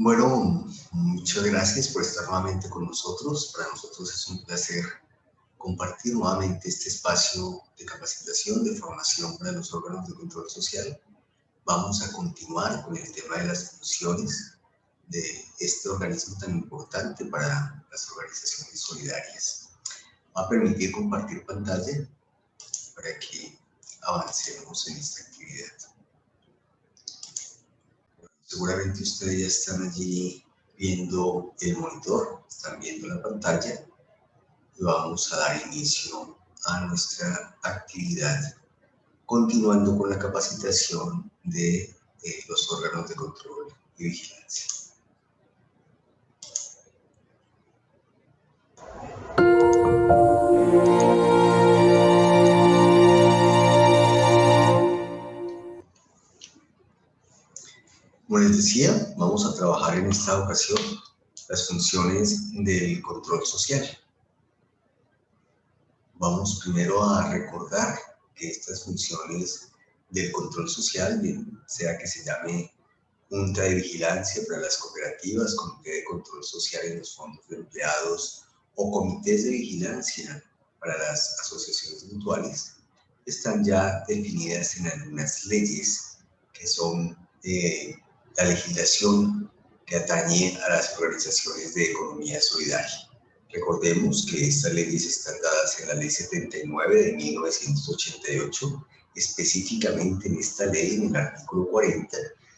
Bueno, muchas gracias por estar nuevamente con nosotros. Para nosotros es un placer compartir nuevamente este espacio de capacitación, de formación para los órganos de control social. Vamos a continuar con el tema de las funciones de este organismo tan importante para las organizaciones solidarias. Va a permitir compartir pantalla para que avancemos en esta actividad. Seguramente ustedes ya están allí viendo el monitor, están viendo la pantalla y vamos a dar inicio a nuestra actividad, continuando con la capacitación de los órganos de control y vigilancia. Como les decía, vamos a trabajar en esta ocasión las funciones del control social. Vamos primero a recordar que estas funciones del control social, bien sea que se llame Junta de Vigilancia para las cooperativas, Comité de Control Social en los fondos de empleados o comités de vigilancia para las asociaciones mutuales, están ya definidas en algunas leyes que son la legislación que atañe a las organizaciones de economía solidaria. Recordemos que estas leyes están dadas en la Ley 79 de 1988, específicamente en esta ley, en el artículo 40,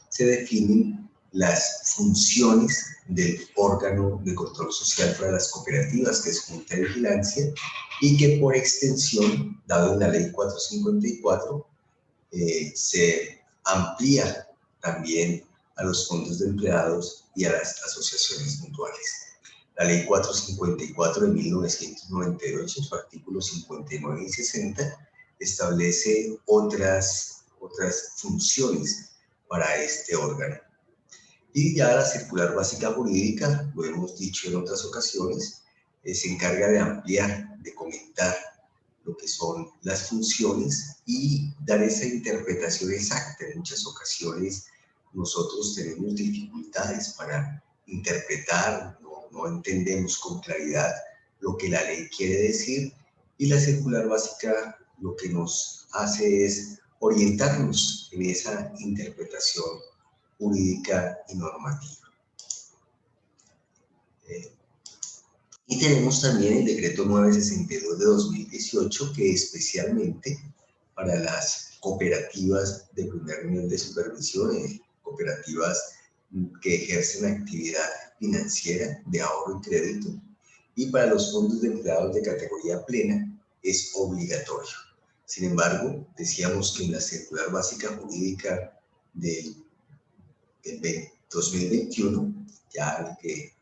se definen las funciones del órgano de control social para las cooperativas, que es Junta de Vigilancia, y que por extensión, dado en la Ley 454, se amplía también a los fondos de empleados y a las asociaciones mutuales. La Ley 454 de 1998, en su artículo 59 y 60, establece otras funciones para este órgano. Y ya la circular básica jurídica, lo hemos dicho en otras ocasiones, se encarga de ampliar, de comentar lo que son las funciones y dar esa interpretación exacta. En muchas ocasiones nosotros tenemos dificultades para interpretar, no entendemos con claridad lo que la ley quiere decir, y la circular básica lo que nos hace es orientarnos en esa interpretación jurídica y normativa. Y tenemos también el decreto 962 de 2018, que especialmente para las cooperativas de primer nivel de supervisión, cooperativas que ejercen actividad financiera de ahorro y crédito, y para los fondos de empleados de categoría plena es obligatorio. Sin embargo, decíamos que en la circular básica jurídica del 2021, ya que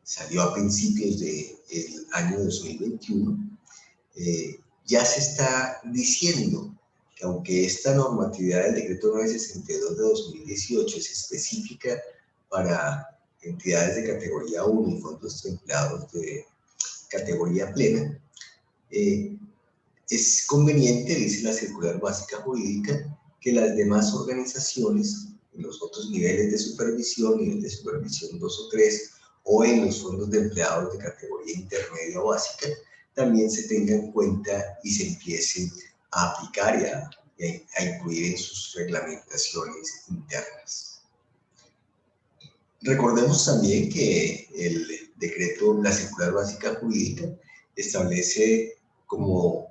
salió a principios del año 2021, ya se está diciendo que aunque esta normatividad del decreto 962 de 2018 es específica para entidades de categoría 1 y fondos de empleados de categoría plena, es conveniente, dice la circular básica jurídica, que las demás organizaciones en los otros niveles de supervisión, nivel de supervisión 2 o 3, o en los fondos de empleados de categoría intermedia o básica, también se tenga en cuenta y se empiecen a aplicar y a incluir en sus reglamentaciones internas. Recordemos también que el decreto, la circular básica jurídica, establece como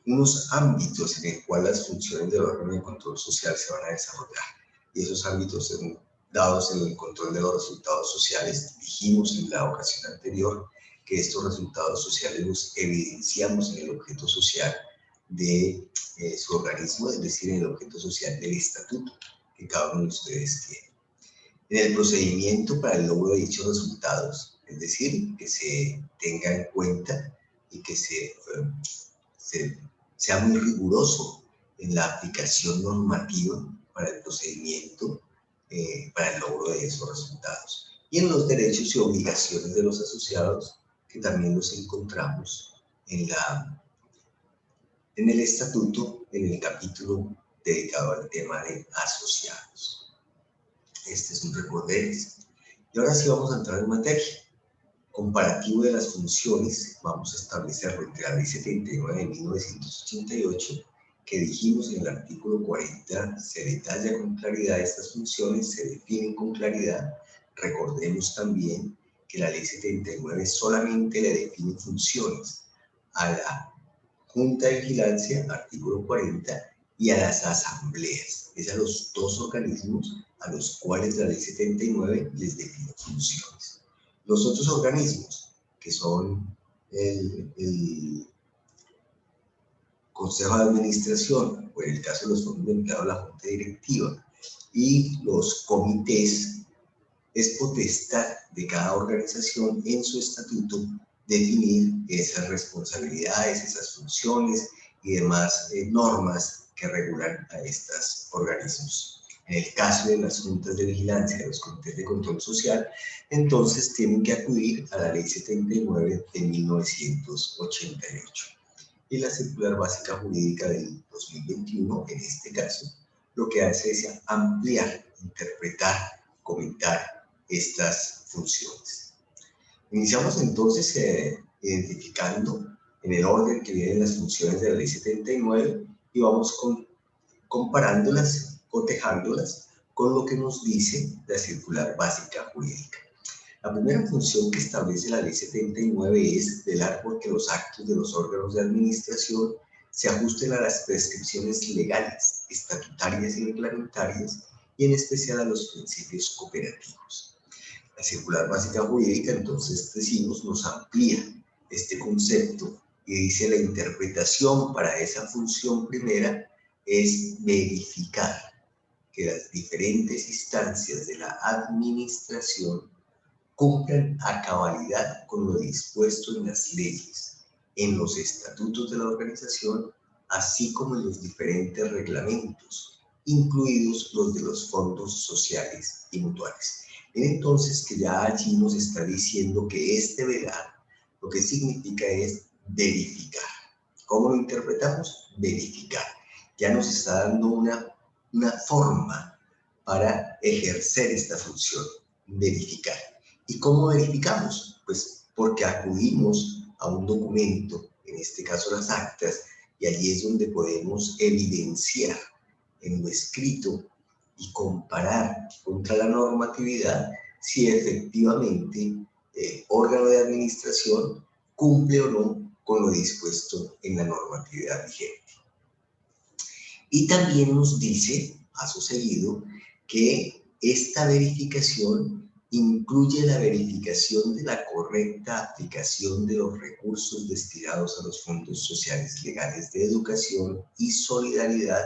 unos ámbitos en el cual las funciones del órgano de control social se van a desarrollar. Y esos ámbitos son dados en el control de los resultados sociales. Dijimos en la ocasión anterior que estos resultados sociales los evidenciamos en el objeto social de su organismo, es decir, en el objeto social del estatuto que cada uno de ustedes tiene. En el procedimiento para el logro de dichos resultados, es decir, que se tenga en cuenta y que sea muy riguroso en la aplicación normativa para el procedimiento, para el logro de esos resultados. Y en los derechos y obligaciones de los asociados, que también los encontramos en el estatuto, en el capítulo dedicado al tema de asociados. Este es un recorderis. Y ahora sí vamos a entrar en materia. Comparativo de las funciones, vamos a establecerlo entre la Ley 79 de 1988, que dijimos en el artículo 40, se detalla con claridad estas funciones, se definen con claridad. Recordemos también que la Ley 79 solamente le define funciones a la Junta de Vigilancia, artículo 40, y a las asambleas. Es a los dos organismos a los cuales la Ley 79 les define funciones. Los otros organismos, que son el Consejo de Administración, o en el caso de los fondos de empleado, la Junta Directiva, y los comités, es potestad de cada organización en su estatuto definir esas responsabilidades, esas funciones y demás normas que regulan a estos organismos. En el caso de las juntas de vigilancia, de los comités de control social, entonces tienen que acudir a la Ley 79 de 1988. Y la circular básica jurídica del 2021, en este caso, lo que hace es ampliar, interpretar, comentar estas funciones. Iniciamos entonces identificando en el orden que vienen las funciones de la Ley 79 y vamos comparándolas, cotejándolas con lo que nos dice la circular básica jurídica. La primera función que establece la Ley 79 es velar porque los actos de los órganos de administración se ajusten a las prescripciones legales, estatutarias y reglamentarias, y en especial a los principios cooperativos. La circular básica jurídica, entonces decimos, nos amplía este concepto y dice la interpretación para esa función primera es verificar que las diferentes instancias de la administración cumplan a cabalidad con lo dispuesto en las leyes, en los estatutos de la organización, así como en los diferentes reglamentos, incluidos los de los fondos sociales y mutuales. Entonces, que ya allí nos está diciendo que este velar lo que significa es verificar. ¿Cómo lo interpretamos? Verificar. Ya nos está dando una forma para ejercer esta función, verificar. ¿Y cómo verificamos? Pues porque acudimos a un documento, en este caso las actas, y allí es donde podemos evidenciar en lo escrito y comparar contra la normatividad si efectivamente el órgano de administración cumple o no con lo dispuesto en la normatividad vigente. Y también nos dice, paso seguido, que esta verificación incluye la verificación de la correcta aplicación de los recursos destinados a los fondos sociales legales de educación y solidaridad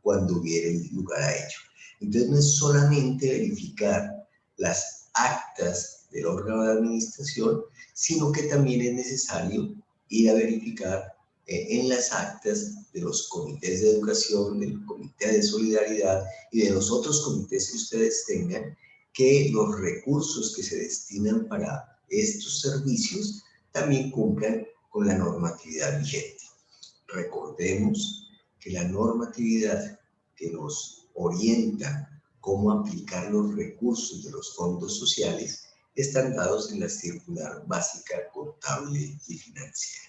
cuando hubiere lugar a ello. Entonces no es solamente verificar las actas del órgano de administración, sino que también es necesario ir a verificar en las actas de los comités de educación, del comité de solidaridad y de los otros comités que ustedes tengan, que los recursos que se destinan para estos servicios también cumplan con la normatividad vigente. Recordemos que la normatividad que nos orienta cómo aplicar los recursos de los fondos sociales están dados en la circular básica contable y financiera.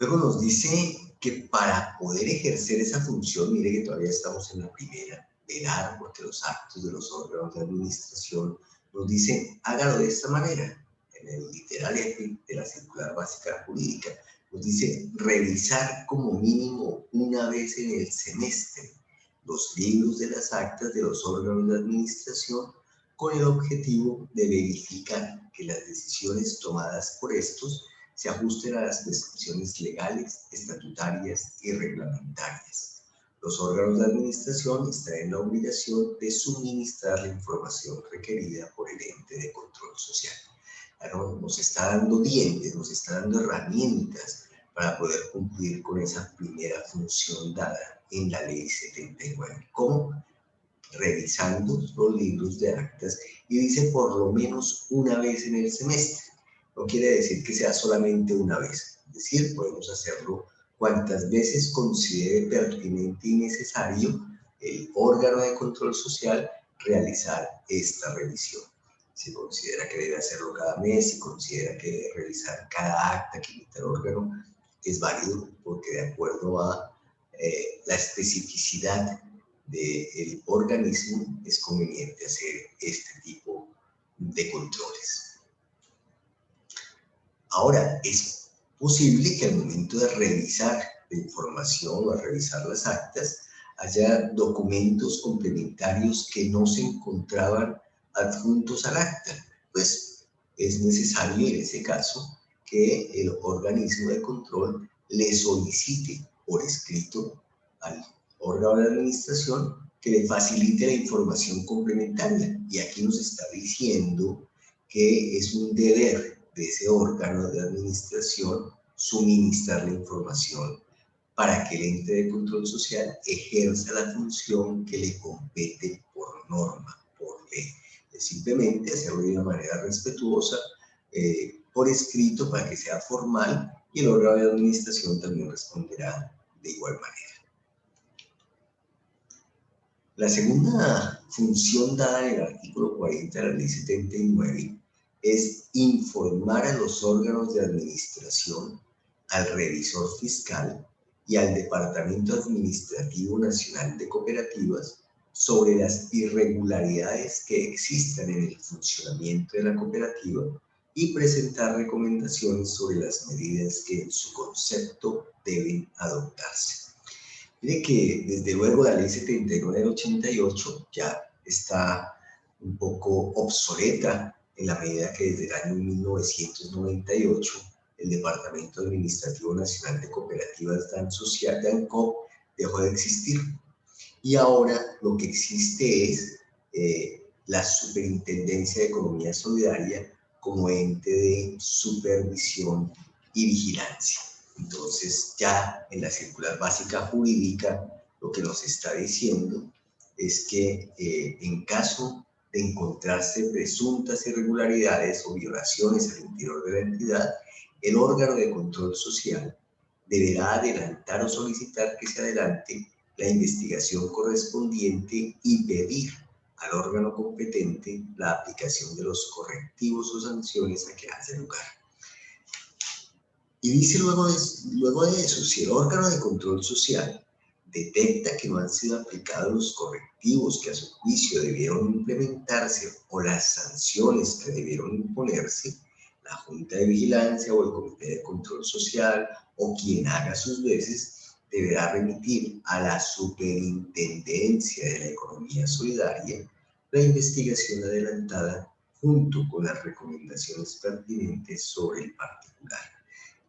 Luego nos dice que para poder ejercer esa función, mire que todavía estamos en la primera, velar porque los actos de los órganos de administración, nos dice, hágalo de esta manera. En el literal de la circular básica jurídica, nos dice revisar como mínimo una vez en el semestre los libros de las actas de los órganos de administración con el objetivo de verificar que las decisiones tomadas por estos se ajusten a las prescripciones legales, estatutarias y reglamentarias. Los órganos de administración están en la obligación de suministrar la información requerida por el ente de control social. Claro, nos está dando dientes, nos está dando herramientas para poder cumplir con esa primera función dada en la Ley 79. ¿Cómo? Revisando los libros de actas y dice por lo menos una vez en el semestre. No quiere decir que sea solamente una vez, es decir, podemos hacerlo cuantas veces considere pertinente y necesario el órgano de control social realizar esta revisión. Si considera que debe hacerlo cada mes, si considera que debe revisar cada acta que emite el órgano, es válido porque de acuerdo a la especificidad del organismo es conveniente hacer este tipo de controles. Ahora, es posible que al momento de revisar la información o a revisar las actas haya documentos complementarios que no se encontraban adjuntos al acta. Pues es necesario en ese caso que el organismo de control le solicite por escrito al órgano de administración que le facilite la información complementaria. Y aquí nos está diciendo que es un deber de ese órgano de administración suministrar la información para que el ente de control social ejerza la función que le compete por norma, por ley. Es simplemente hacerlo de una manera respetuosa, por escrito para que sea formal, y el órgano de administración también responderá de igual manera. La segunda función dada en el artículo 40 de la Ley 79 es informar a los órganos de administración, al revisor fiscal y al Departamento Administrativo Nacional de Cooperativas sobre las irregularidades que existan en el funcionamiento de la cooperativa y presentar recomendaciones sobre las medidas que en su concepto deben adoptarse. Mire que desde luego la Ley 79 del 88 ya está un poco obsoleta en la medida que desde el año 1998 el Departamento Administrativo Nacional de Cooperativas DANCOP dejó de existir. Y ahora lo que existe es la Superintendencia de Economía Solidaria como ente de supervisión y vigilancia. Entonces, ya en la circular básica jurídica, lo que nos está diciendo es que en caso de encontrarse presuntas irregularidades o violaciones al interior de la entidad, el órgano de control social deberá adelantar o solicitar que se adelante la investigación correspondiente y pedir al órgano competente la aplicación de los correctivos o sanciones a que hace lugar. Y dice luego de eso, si el órgano de control social detecta que no han sido aplicados los correctivos que a su juicio debieron implementarse o las sanciones que debieron imponerse, la Junta de Vigilancia o el Comité de Control Social o quien haga sus veces deberá remitir a la Superintendencia de la Economía Solidaria la investigación adelantada junto con las recomendaciones pertinentes sobre el particular.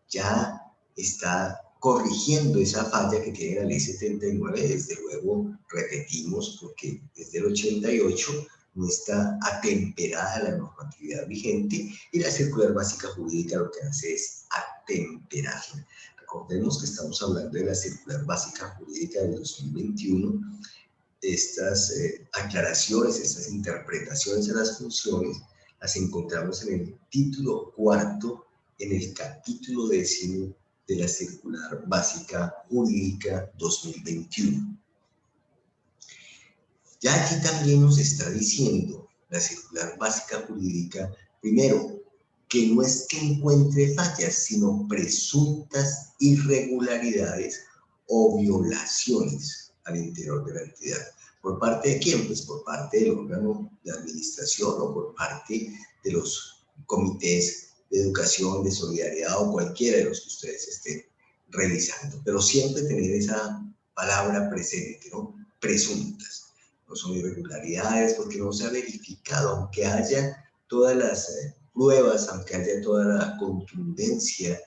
Ya está corrigiendo esa falla que tiene la Ley 79, desde luego, repetimos, porque desde el 88 no está atemperada la normatividad vigente y la circular básica jurídica lo que hace es atemperarla. Recordemos que estamos hablando de la circular básica jurídica del 2021. Estas aclaraciones, estas interpretaciones a las funciones, las encontramos en el título cuarto, en el capítulo 10 de la circular básica jurídica 2021. Ya aquí también nos está diciendo la circular básica jurídica, primero, que no es que encuentre fallas, sino presuntas irregularidades o violaciones al interior de la entidad. ¿Por parte de quién? Pues por parte del órgano de administración o por parte de los comités de educación, de solidaridad o cualquiera de los que ustedes estén revisando. Pero siempre tener esa palabra presente, ¿no? Presuntas. No son irregularidades porque no se ha verificado, aunque haya todas las pruebas, aunque haya toda la contundencia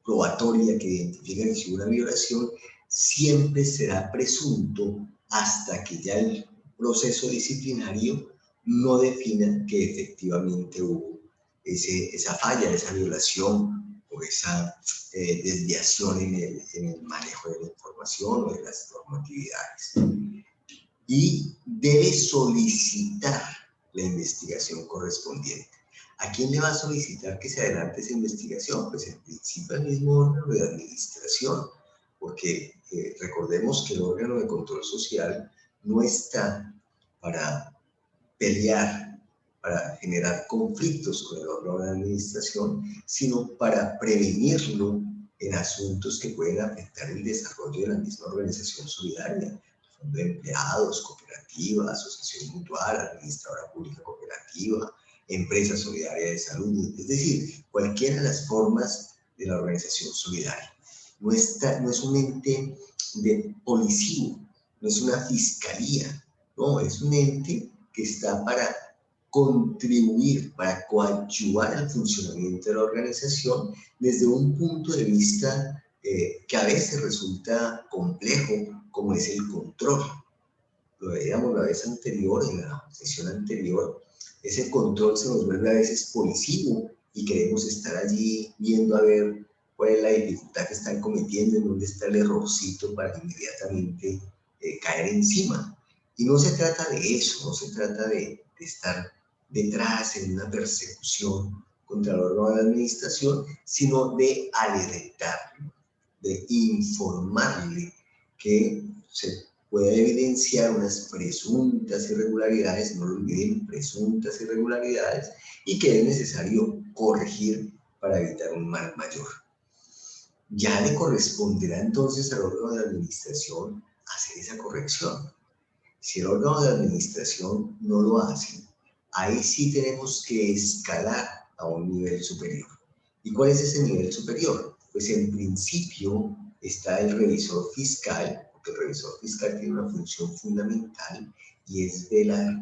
probatoria que identifica que si una violación, siempre será presunto hasta que ya el proceso disciplinario no defina que efectivamente hubo esa falla, esa violación o esa desviación en el manejo de la información o de las normatividades. Y debe solicitar la investigación correspondiente. ¿A quién le va a solicitar que se adelante esa investigación? Pues en principio al mismo órgano de administración, porque recordemos que el órgano de control social no está para pelear, para generar conflictos con el órgano de administración, sino para prevenirlo en asuntos que pueden afectar el desarrollo de la misma organización solidaria, fondo de empleados, cooperativa, asociación mutual, administradora pública cooperativa, empresa solidaria de salud, es decir, cualquiera de las formas de la organización solidaria. No es un ente de policía, no es una fiscalía, no, es un ente que está para contribuir, para coadyuvar al funcionamiento de la organización desde un punto de vista que a veces resulta complejo, como es el control. Lo veíamos la vez anterior, en la sesión anterior, ese control se nos vuelve a veces policivo y queremos estar allí viendo a ver cuál es la dificultad que están cometiendo, en dónde está el errorcito para inmediatamente caer encima. Y no se trata de eso, no se trata de estar detrás en una persecución contra el órgano de la administración, sino de alertarlo, de informarle que se puede evidenciar unas presuntas irregularidades, no lo olviden, presuntas irregularidades, y que es necesario corregir para evitar un mal mayor. Ya le corresponderá entonces al órgano de administración hacer esa corrección. Si el órgano de administración no lo hace, ahí sí tenemos que escalar a un nivel superior. ¿Y cuál es ese nivel superior? Pues en principio está el revisor fiscal, porque el revisor fiscal tiene una función fundamental y es velar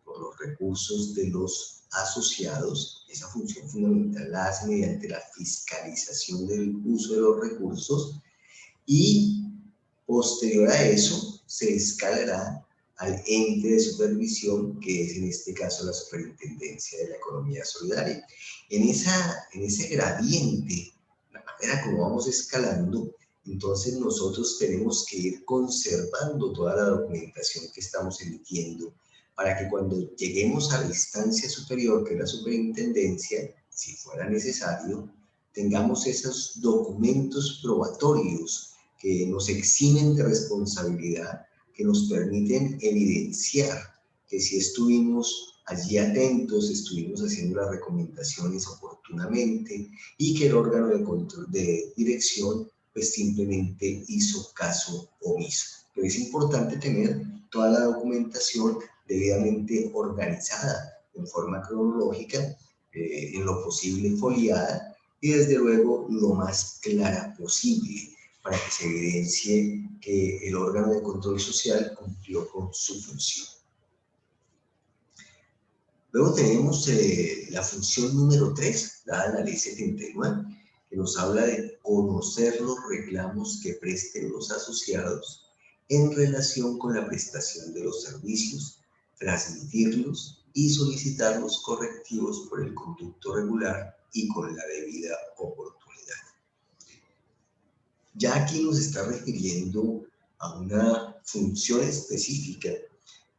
por los recursos de los asociados. Esa función fundamental la hace mediante la fiscalización del uso de los recursos y posterior a eso se escalará al ente de supervisión, que es en este caso la Superintendencia de la Economía Solidaria. En ese gradiente, la manera como vamos escalando, entonces nosotros tenemos que ir conservando toda la documentación que estamos emitiendo para que cuando lleguemos a la instancia superior, que es la superintendencia, si fuera necesario, tengamos esos documentos probatorios que nos eximen de responsabilidad, que nos permiten evidenciar que si estuvimos allí atentos, estuvimos haciendo las recomendaciones oportunamente y que el órgano de control de dirección pues simplemente hizo caso omiso. Pero es importante tener toda la documentación debidamente organizada en forma cronológica, en lo posible foliada y desde luego lo más clara posible para que se evidencie que el órgano de control social cumplió con su función. Luego tenemos la función número 3, dada en la ley 79, que nos habla de conocer los reclamos que presten los asociados en relación con la prestación de los servicios, transmitirlos y solicitar los correctivos por el conducto regular y con la debida oportunidad. Ya aquí nos está refiriendo a una función específica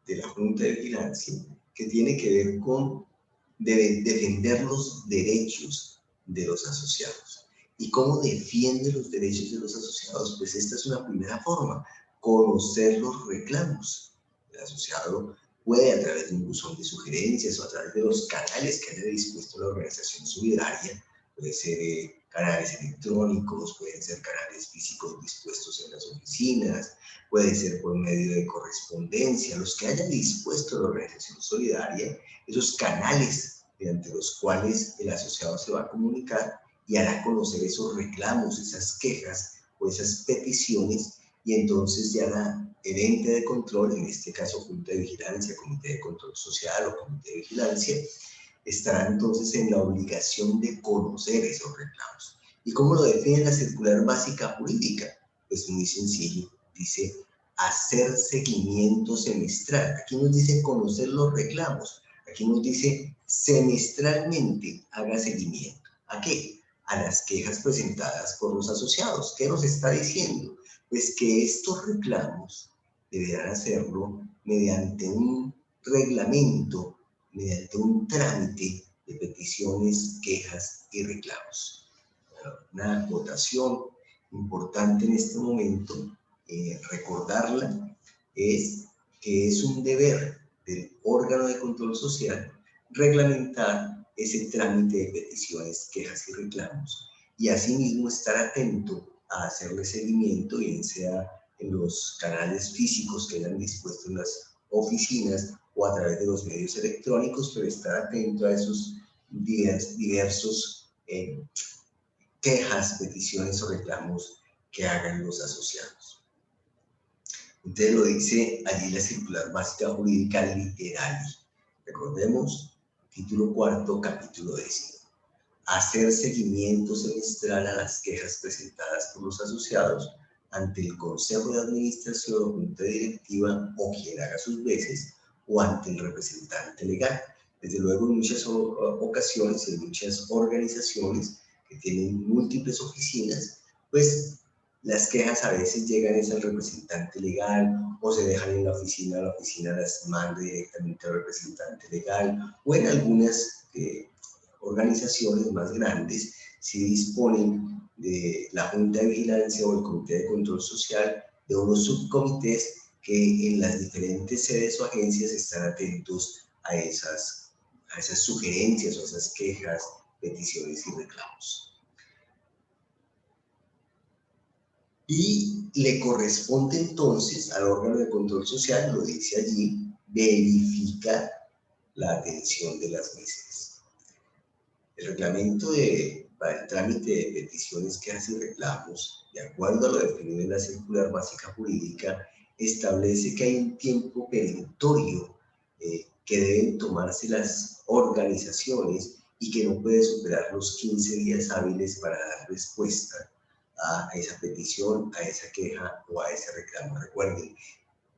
de la Junta de Vigilancia que tiene que ver con defender los derechos de los asociados. ¿Y cómo defiende los derechos de los asociados? Pues esta es una primera forma, conocer los reclamos. El asociado puede, a través de un buzón de sugerencias o a través de los canales que haya dispuesto la organización solidaria, puede ser canales electrónicos, pueden ser canales físicos dispuestos en las oficinas, puede ser por medio de correspondencia, los que haya dispuesto la organización solidaria, esos canales mediante los cuales el asociado se va a comunicar y hará conocer esos reclamos, esas quejas o esas peticiones, y entonces ya el ente de control, en este caso Junta de Vigilancia, Comité de Control Social o Comité de Vigilancia, estará entonces en la obligación de conocer esos reclamos. ¿Y cómo lo define la circular básica jurídica? Pues muy sencillo, dice hacer seguimiento semestral. Aquí nos dice conocer los reclamos, aquí nos dice semestralmente haga seguimiento. ¿A qué? A las quejas presentadas por los asociados. ¿Qué nos está diciendo? Pues que estos reclamos deberán hacerlo mediante un reglamento, mediante un trámite de peticiones, quejas y reclamos. Una acotación importante en este momento, recordarla, es que es un deber del órgano de control social reglamentar ese trámite de peticiones, quejas y reclamos, y asimismo estar atento a hacerle seguimiento, bien sea en los canales físicos que hayan dispuesto en las oficinas o a través de los medios electrónicos, pero estar atento a esos diversos quejas, peticiones o reclamos que hagan los asociados. Entonces lo dice allí la circular básica jurídica literal. Recordemos, título cuarto, capítulo 10. Hacer seguimiento semestral a las quejas presentadas por los asociados ante el Consejo de Administración o Junta Directiva o quien haga sus veces o ante el representante legal. Desde luego, en muchas ocasiones, en muchas organizaciones que tienen múltiples oficinas, pues las quejas a veces llegan al representante legal o se dejan en la oficina las manda directamente al representante legal, o en algunas organizaciones más grandes si disponen de la Junta de Vigilancia o el Comité de Control Social de unos subcomités que en las diferentes sedes o agencias están atentos a esas sugerencias o esas quejas, peticiones y reclamos. Y le corresponde entonces al órgano de control social, lo dice allí, verificar la atención de las mismas. El reglamento para el trámite de peticiones, quejas y reclamos, de acuerdo a lo definido en la circular básica jurídica, establece que hay un tiempo perentorio que deben tomarse las organizaciones y que no puede superar los 15 días hábiles para dar respuesta a esa petición, a esa queja o a ese reclamo. Recuerden,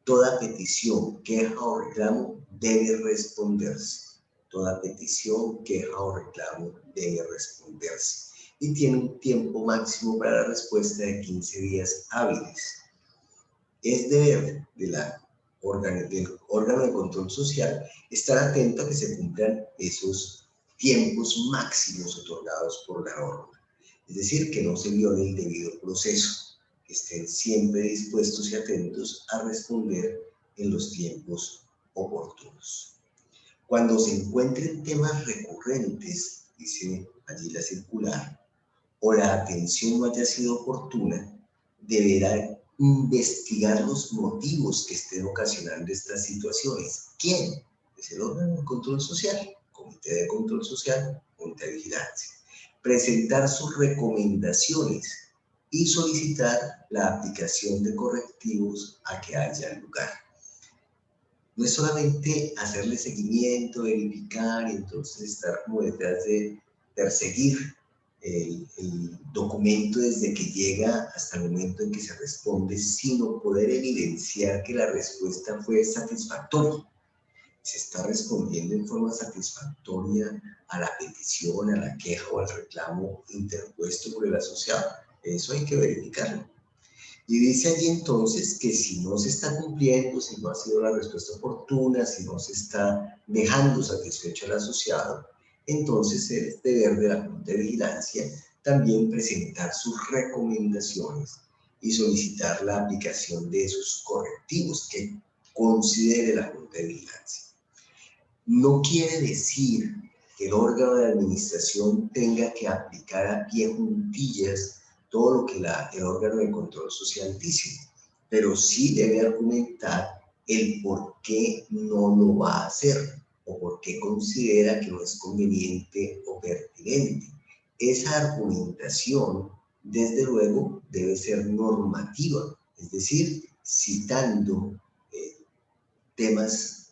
toda petición, queja o reclamo debe responderse. Toda petición, queja o reclamo debe responderse. Y tiene un tiempo máximo para la respuesta de 15 días hábiles. Es deber del órgano de control social estar atento a que se cumplan esos tiempos máximos otorgados por la norma. Es decir, que no se viole el debido proceso, que estén siempre dispuestos y atentos a responder en los tiempos oportunos. Cuando se encuentren temas recurrentes, dice allí la circular, o la atención no haya sido oportuna, deberá investigar los motivos que estén ocasionando estas situaciones. ¿Quién? Es el órgano de control social, Comité de Control Social, Junta de Vigilancia. Presentar sus recomendaciones y solicitar la aplicación de correctivos a que haya lugar. No es solamente hacerle seguimiento, verificar y entonces estar como detrás de perseguir el documento desde que llega hasta el momento en que se responde, sino poder evidenciar que la respuesta fue satisfactoria. Se está respondiendo en forma satisfactoria a la petición, a la queja o al reclamo interpuesto por el asociado. Eso hay que verificarlo. Y dice allí entonces que si no se está cumpliendo, si no ha sido la respuesta oportuna, si no se está dejando satisfecho al asociado, entonces es deber de la Junta de Vigilancia también presentar sus recomendaciones y solicitar la aplicación de esos correctivos que considere la Junta de Vigilancia. No quiere decir que el órgano de administración tenga que aplicar a pie juntillas todo lo que el órgano de control social dice, pero sí debe argumentar el por qué no lo va a hacer o por qué considera que no es conveniente o pertinente. Esa argumentación, desde luego, debe ser normativa, es decir, citando temas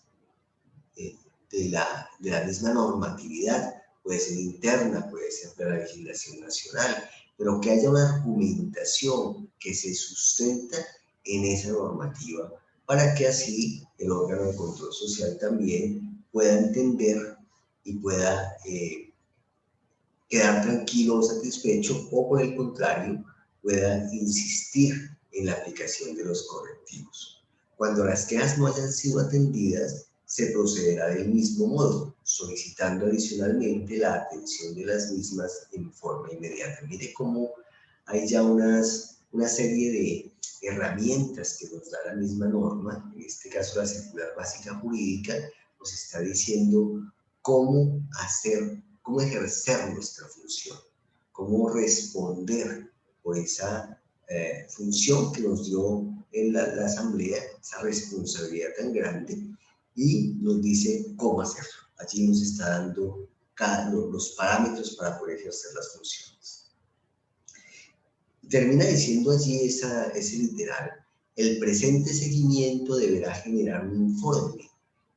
de la misma normatividad, puede ser interna, puede ser de la legislación nacional, pero que haya una argumentación que se sustenta en esa normativa para que así el órgano de control social también pueda entender y pueda quedar tranquilo o satisfecho, o por el contrario, pueda insistir en la aplicación de los correctivos. Cuando las quejas no hayan sido atendidas, se procederá del mismo modo, solicitando adicionalmente la atención de las mismas en forma inmediata. Mire cómo hay ya una serie de herramientas que nos da la misma norma, en este caso la circular básica jurídica, nos está diciendo cómo hacer, cómo ejercer nuestra función, cómo responder por esa función que nos dio en la Asamblea, esa responsabilidad tan grande, y nos dice cómo hacerlo. Allí nos está dando los parámetros para poder ejercer las funciones. Termina diciendo allí ese literal: el presente seguimiento deberá generar un informe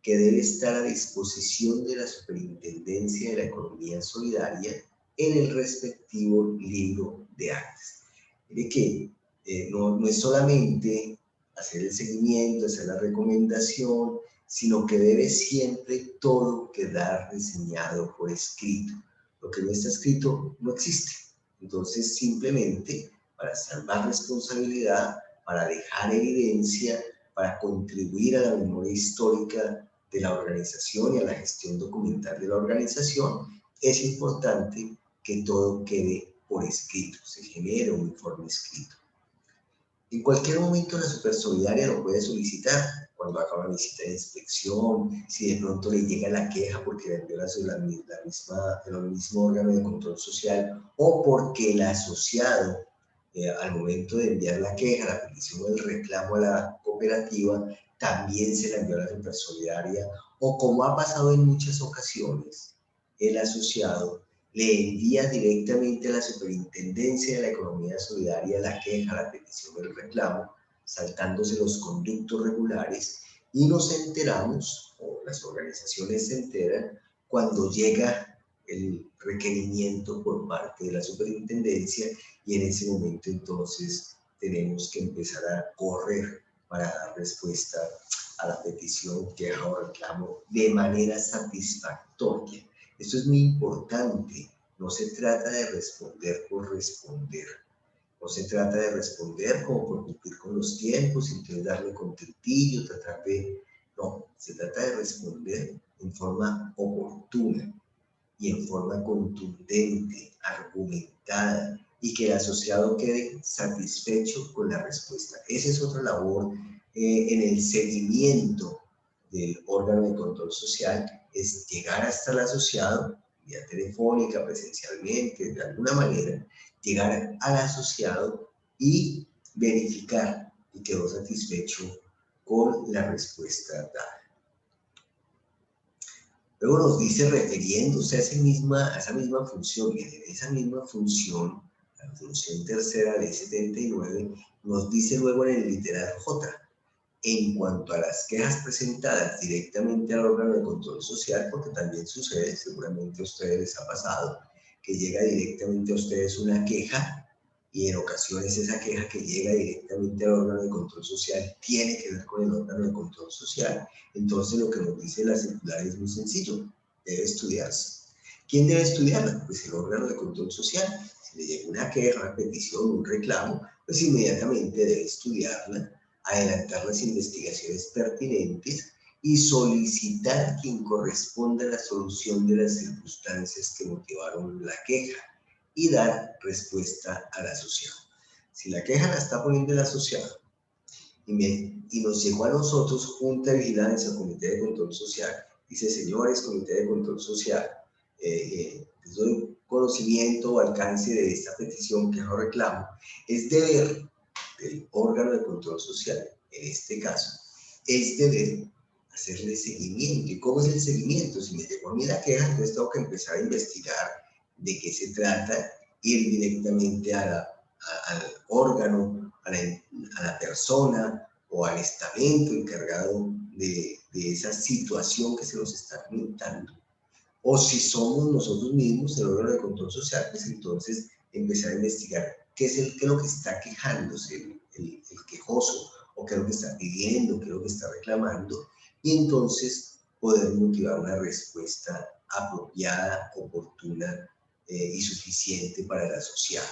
que debe estar a disposición de la Superintendencia de la Economía Solidaria en el respectivo libro de actas. Mire que no es solamente hacer el seguimiento, hacer la recomendación, sino que debe siempre todo quedar diseñado por escrito. Lo que no está escrito no existe. Entonces, simplemente para salvar responsabilidad, para dejar evidencia, para contribuir a la memoria histórica de la organización y a la gestión documental de la organización, es importante que todo quede por escrito, se genere un informe escrito. En cualquier momento la Supersolidaria lo puede solicitar, cuando haga una visita de inspección, si de pronto le llega la queja porque le envió el mismo órgano de control social, o porque el asociado, al momento de enviar la queja, la petición o el reclamo a la cooperativa, también se la envió a la Supersolidaria, o como ha pasado en muchas ocasiones, el asociado le envía directamente a la Superintendencia de la Economía Solidaria la queja, la petición o el reclamo, saltándose los conductos regulares, y nos enteramos, o las organizaciones se enteran, cuando llega el requerimiento por parte de la superintendencia, y en ese momento entonces tenemos que empezar a correr para dar respuesta a la petición, queja o reclamo de manera satisfactoria. Esto es muy importante. No se trata de responder por responder. No se trata de responder como por cumplir con los tiempos, entonces darle contentillo, tratar de... No, se trata de responder en forma oportuna y en forma contundente, argumentada, y que el asociado quede satisfecho con la respuesta. Esa es otra labor en el seguimiento del órgano de control social, es llegar hasta el asociado, vía telefónica, presencialmente, de alguna manera, llegar al asociado y verificar y quedó satisfecho con la respuesta dada. Luego nos dice, refiriéndose a esa misma función, y en esa misma función, la función tercera de 79, nos dice luego en el literal J: en cuanto a las quejas presentadas directamente al órgano de control social, porque también sucede, seguramente a ustedes les ha pasado, que llega directamente a ustedes una queja, y en ocasiones esa queja que llega directamente al órgano de control social tiene que ver con el órgano de control social. Entonces lo que nos dice la circular es muy sencillo: debe estudiarse. ¿Quién debe estudiarla? Pues el órgano de control social. Si le llega una queja, una petición, un reclamo, pues inmediatamente debe estudiarla, adelantar las investigaciones pertinentes y solicitar a quien corresponda la solución de las circunstancias que motivaron la queja y dar respuesta al asociado. Si la queja la está poniendo el asociado y nos llegó a nosotros, Junta de Vigilancia o Comité de Control Social, dice: señores, Comité de Control Social, les doy conocimiento o alcance de esta petición, queja o reclamo, es deber del órgano de control social, en este caso, es deber hacerle seguimiento. ¿Y cómo es el seguimiento? Si me llegó a mí la queja, entonces tengo que empezar a investigar de qué se trata, ir directamente al órgano, a la persona o al estamento encargado de esa situación que se nos está comentando. O si somos nosotros mismos el órgano de control social, pues entonces empezar a investigar qué es lo que está quejándose el quejoso, o qué es lo que está pidiendo, qué es lo que está reclamando, y entonces poder motivar una respuesta apropiada, oportuna y suficiente para el asociado.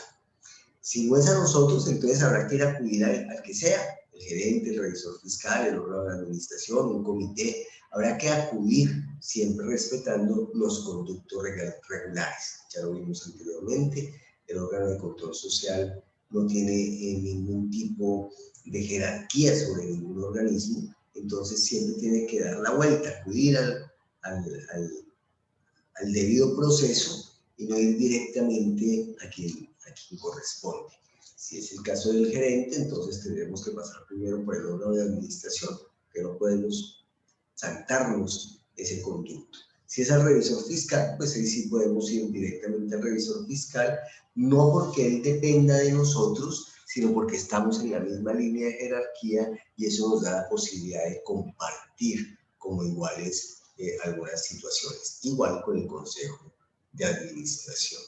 Si no es a nosotros, entonces habrá que ir a acudir al que sea, el gerente, el revisor fiscal, el órgano de administración, un comité. Habrá que acudir siempre respetando los conductos regulares. Ya lo vimos anteriormente, el órgano de control social no tiene ningún tipo de jerarquía sobre ningún organismo, entonces siempre tiene que dar la vuelta, acudir al debido proceso y no ir directamente a quien corresponde. Si es el caso del gerente, entonces tendremos que pasar primero por el órgano de administración, que no podemos saltarnos ese conducto. Si es al revisor fiscal, pues ahí sí podemos ir directamente al revisor fiscal, no porque él dependa de nosotros, sino porque estamos en la misma línea de jerarquía y eso nos da la posibilidad de compartir como iguales algunas situaciones, igual con el Consejo de Administración.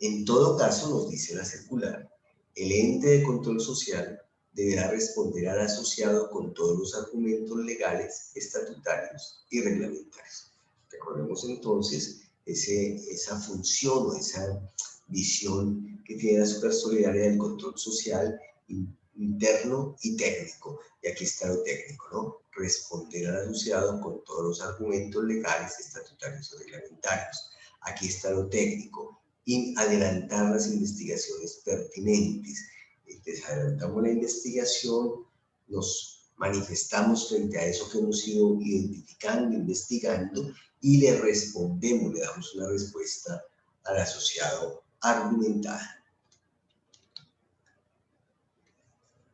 En todo caso, nos dice la circular, el ente de control social deberá responder al asociado con todos los argumentos legales, estatutarios y reglamentarios. Recordemos entonces esa función o esa visión que tiene la Supersolidaria del control social interno y técnico. Y aquí está lo técnico, ¿no? Responder al asociado con todos los argumentos legales, estatutarios y reglamentarios. Aquí está lo técnico, y adelantar las investigaciones pertinentes. Entonces, adelantamos la investigación, nos manifestamos frente a eso que hemos ido identificando, investigando, y le respondemos, le damos una respuesta al asociado argumentada.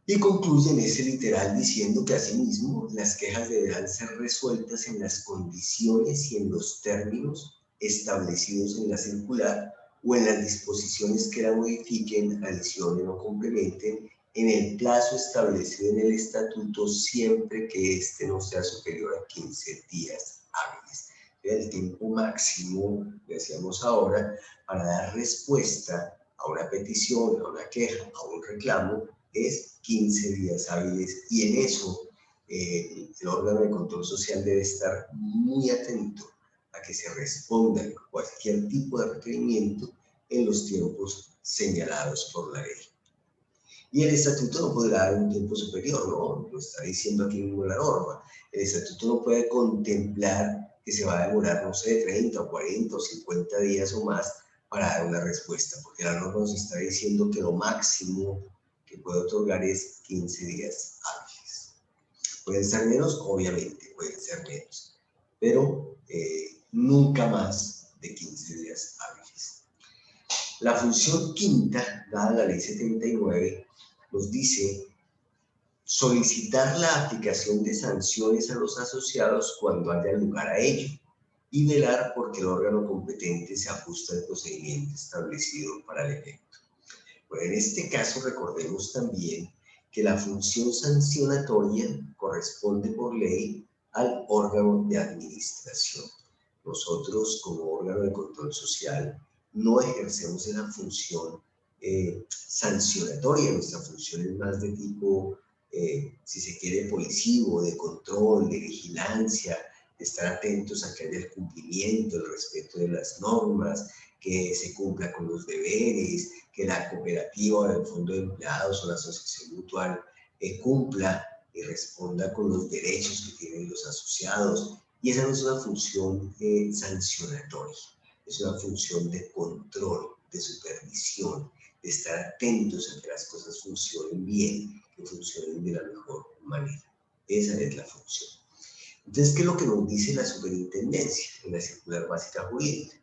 Y concluye en ese literal diciendo que asimismo las quejas deberán ser resueltas en las condiciones y en los términos establecidos en la circular o en las disposiciones que la modifiquen, adicionen o complementen en el plazo establecido en el estatuto, siempre que éste no sea superior a 15 días hábiles. El tiempo máximo, decíamos ahora, para dar respuesta a una petición, a una queja, a un reclamo, es 15 días hábiles, y en eso el órgano de control social debe estar muy atento a que se responda a cualquier tipo de requerimiento en los tiempos señalados por la ley. Y el estatuto no podrá dar un tiempo superior, ¿no? Lo está diciendo aquí mismo la norma. El estatuto no puede contemplar que se va a demorar, no sé, 30 o 40 o 50 días o más para dar una respuesta, porque la norma nos está diciendo que lo máximo que puede otorgar es 15 días hábiles. Pueden ser menos, obviamente, pueden ser menos, pero nunca más de 15 días hábiles. La función quinta, dada la ley 79, nos dice solicitar la aplicación de sanciones a los asociados cuando haya lugar a ello y velar porque el órgano competente se ajuste al procedimiento establecido para el efecto. Bueno, en este caso recordemos también que la función sancionatoria corresponde por ley al órgano de administración. Nosotros, como órgano de control social, no ejercemos esa función sancionatoria. Nuestra función es más de tipo, si se quiere, policivo, de control, de vigilancia, de estar atentos a que haya el cumplimiento, el respeto de las normas, que se cumpla con los deberes, que la cooperativa o el fondo de empleados o la asociación mutual cumpla y responda con los derechos que tienen los asociados. Y esa no es una función sancionatoria, es una función de control, de supervisión, de estar atentos a que las cosas funcionen bien, que funcionen de la mejor manera. Esa es la función. Entonces, ¿qué es lo que nos dice la superintendencia en la circular básica jurídica?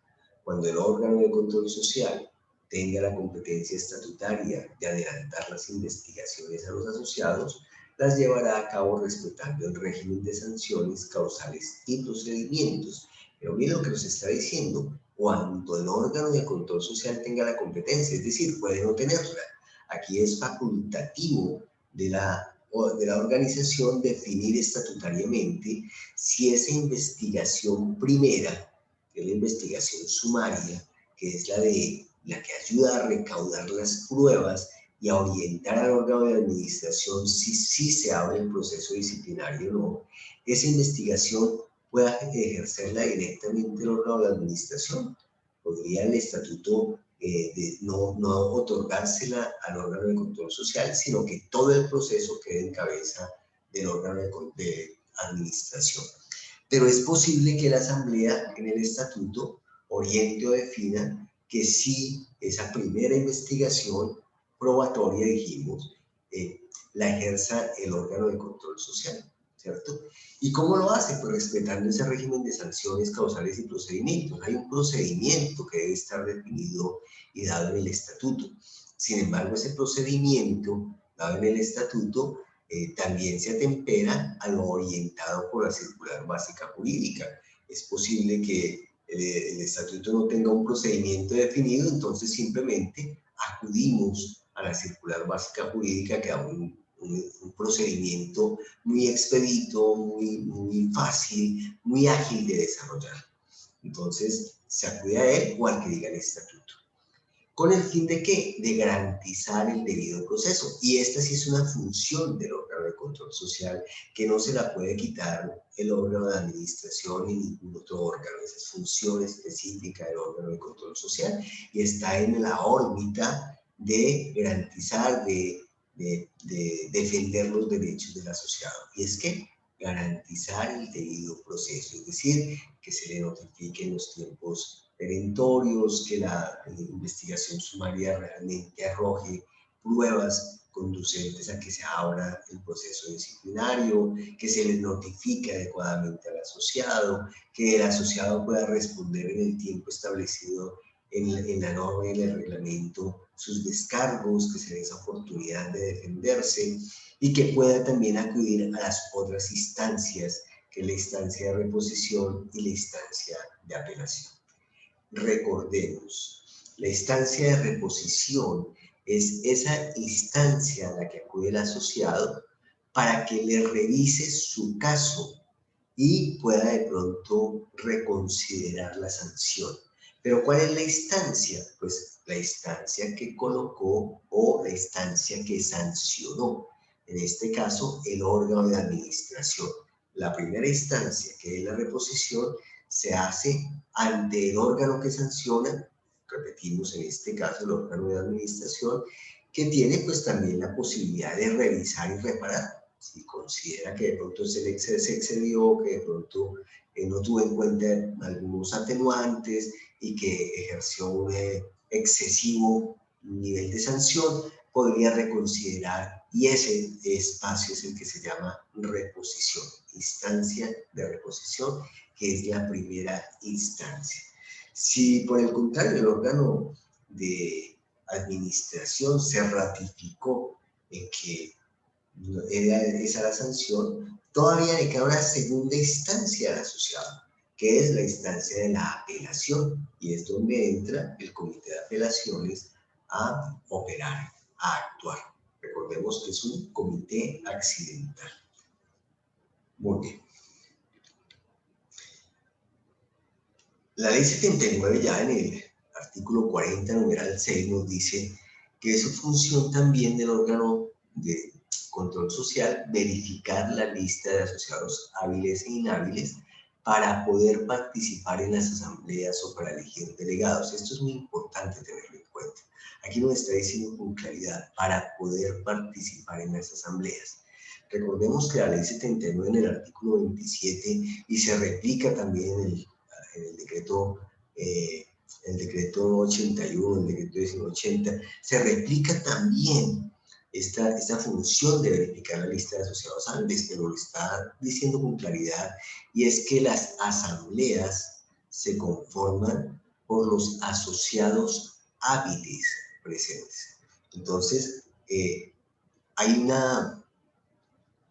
Cuando el órgano de control social tenga la competencia estatutaria de adelantar las investigaciones a los asociados, las llevará a cabo respetando el régimen de sanciones, causales y procedimientos. Pero miren lo que nos está diciendo, cuando el órgano de control social tenga la competencia, es decir, puede no tenerla. Aquí es facultativo de la organización definir estatutariamente si esa investigación primera, que es la investigación sumaria, que es la que ayuda a recaudar las pruebas y a orientar al órgano de administración si se abre el proceso disciplinario o no, esa investigación pueda ejercerla directamente el órgano de administración. Podría el estatuto no otorgársela al órgano de control social, sino que todo el proceso quede en cabeza del órgano de administración. Pero es posible que la Asamblea en el estatuto oriente o defina que sí, esa primera investigación probatoria, dijimos, la ejerza el órgano de control social, ¿cierto? ¿Y cómo lo hace? Pues respetando ese régimen de sanciones, causales y procedimientos. Hay un procedimiento que debe estar definido y dado en el estatuto. Sin embargo, ese procedimiento dado en el estatuto también se atempera a lo orientado por la circular básica jurídica. Es posible que el estatuto no tenga un procedimiento definido, entonces simplemente acudimos a la circular básica jurídica que da un procedimiento muy expedito, muy fácil, muy ágil de desarrollar. Entonces, se acude a él o al que diga el estatuto. ¿Con el fin de qué? De garantizar el debido proceso. Y esta sí es una función del órgano de control social que no se la puede quitar el órgano de administración ni ningún otro órgano. Esa es función específica del órgano de control social y está en la órbita de garantizar, de defender los derechos del asociado. Y es que garantizar el debido proceso, es decir, que se le notifique en los tiempos perentorios, que la investigación sumaria realmente arroje pruebas conducentes a que se abra el proceso disciplinario, que se le notifique adecuadamente al asociado, que el asociado pueda responder en el tiempo establecido en la norma y en el reglamento sus descargos, que se dé esa oportunidad de defenderse y que pueda también acudir a las otras instancias, que es la instancia de reposición y la instancia de apelación. Recordemos, la instancia de reposición es esa instancia a la que acude el asociado para que le revise su caso y pueda de pronto reconsiderar la sanción. Pero ¿cuál es la instancia? Pues la instancia que colocó o la instancia que sancionó. En este caso, el órgano de administración. La primera instancia, que es la reposición, se hace ante el órgano que sanciona, repetimos en este caso el órgano de administración, que tiene pues también la posibilidad de revisar y reparar. Si considera que de pronto se excedió, que de pronto no tuvo en cuenta algunos atenuantes y que ejerció un excesivo nivel de sanción, podría reconsiderar, y ese espacio es el que se llama reposición, instancia de reposición, que es la primera instancia. Si por el contrario el órgano de administración se ratificó en que era esa la sanción, todavía le queda una segunda instancia al asociado, que es la instancia de la apelación, y es donde entra el comité de apelaciones a operar, a actuar. Recordemos que es un comité accidental. Muy bien. La ley 79 ya en el artículo 40, numeral 6, nos dice que es su función también del órgano de control social verificar la lista de asociados hábiles e inhábiles para poder participar en las asambleas o para elegir delegados. Esto es muy importante tenerlo en cuenta. Aquí nos está diciendo con claridad, para poder participar en las asambleas. Recordemos que la ley 79 en el artículo 27 y se replica también en el decreto 81, el decreto 1980, se replica también esta función de verificar la lista de asociados hábiles, pero lo está diciendo con claridad, y es que las asambleas se conforman por los asociados hábiles presentes. Entonces, hay una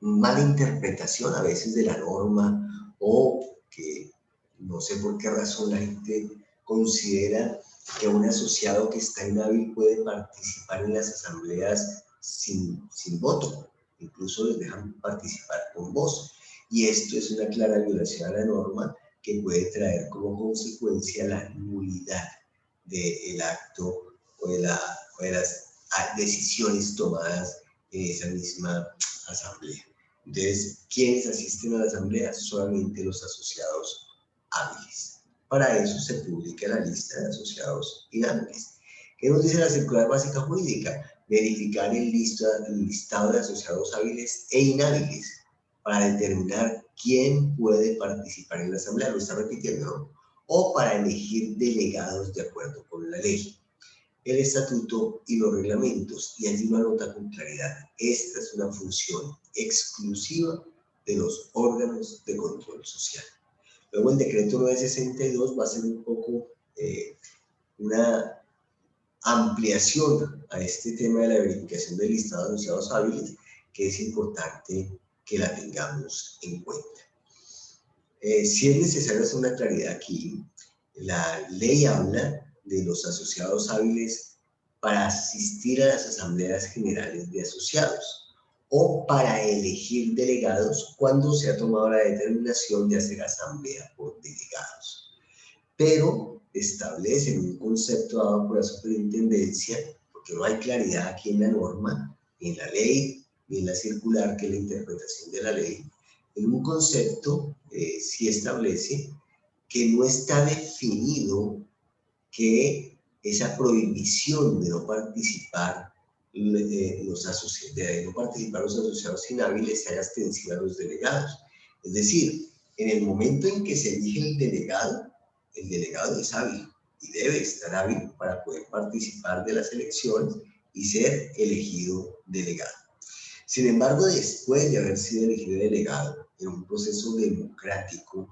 mala interpretación a veces de la norma, o que no sé por qué razón la gente considera que un asociado que está inhábil puede participar en las asambleas sin voto, incluso les dejan participar con voz, y esto es una clara violación a la norma que puede traer como consecuencia la nulidad del acto o de las decisiones tomadas en esa misma asamblea. Entonces, ¿quiénes asisten a la asamblea? Solamente los asociados hábiles. Para eso se publica la lista de asociados inhábiles. ¿Qué nos dice la circular básica jurídica? Verificar el listado de asociados hábiles e inhábiles para determinar quién puede participar en la asamblea, lo está repitiendo, ¿no? O para elegir delegados de acuerdo con la ley. el estatuto y los reglamentos, y allí lo anota con claridad. Esta es una función exclusiva de los órganos de control social. Luego el decreto 962 va a ser un poco una ampliación a este tema de la verificación del listado de asociados hábiles, que es importante que la tengamos en cuenta. Si es necesario hacer una claridad aquí, la ley habla de los asociados hábiles para asistir a las asambleas generales de asociados o para elegir delegados cuando se ha tomado la determinación de hacer asamblea por delegados. Pero establecen un concepto dado por la superintendencia, porque no hay claridad aquí en la norma, ni en la ley, ni en la circular, que es la interpretación de la ley. En un concepto sí establece que no está definido que esa prohibición de no participar los asociados inhábiles sea extensiva a los delegados. Es decir, en el momento en que se elige el delegado es hábil y debe estar hábil para poder participar de las elecciones y ser elegido delegado. Sin embargo, después de haber sido elegido delegado en un proceso democrático,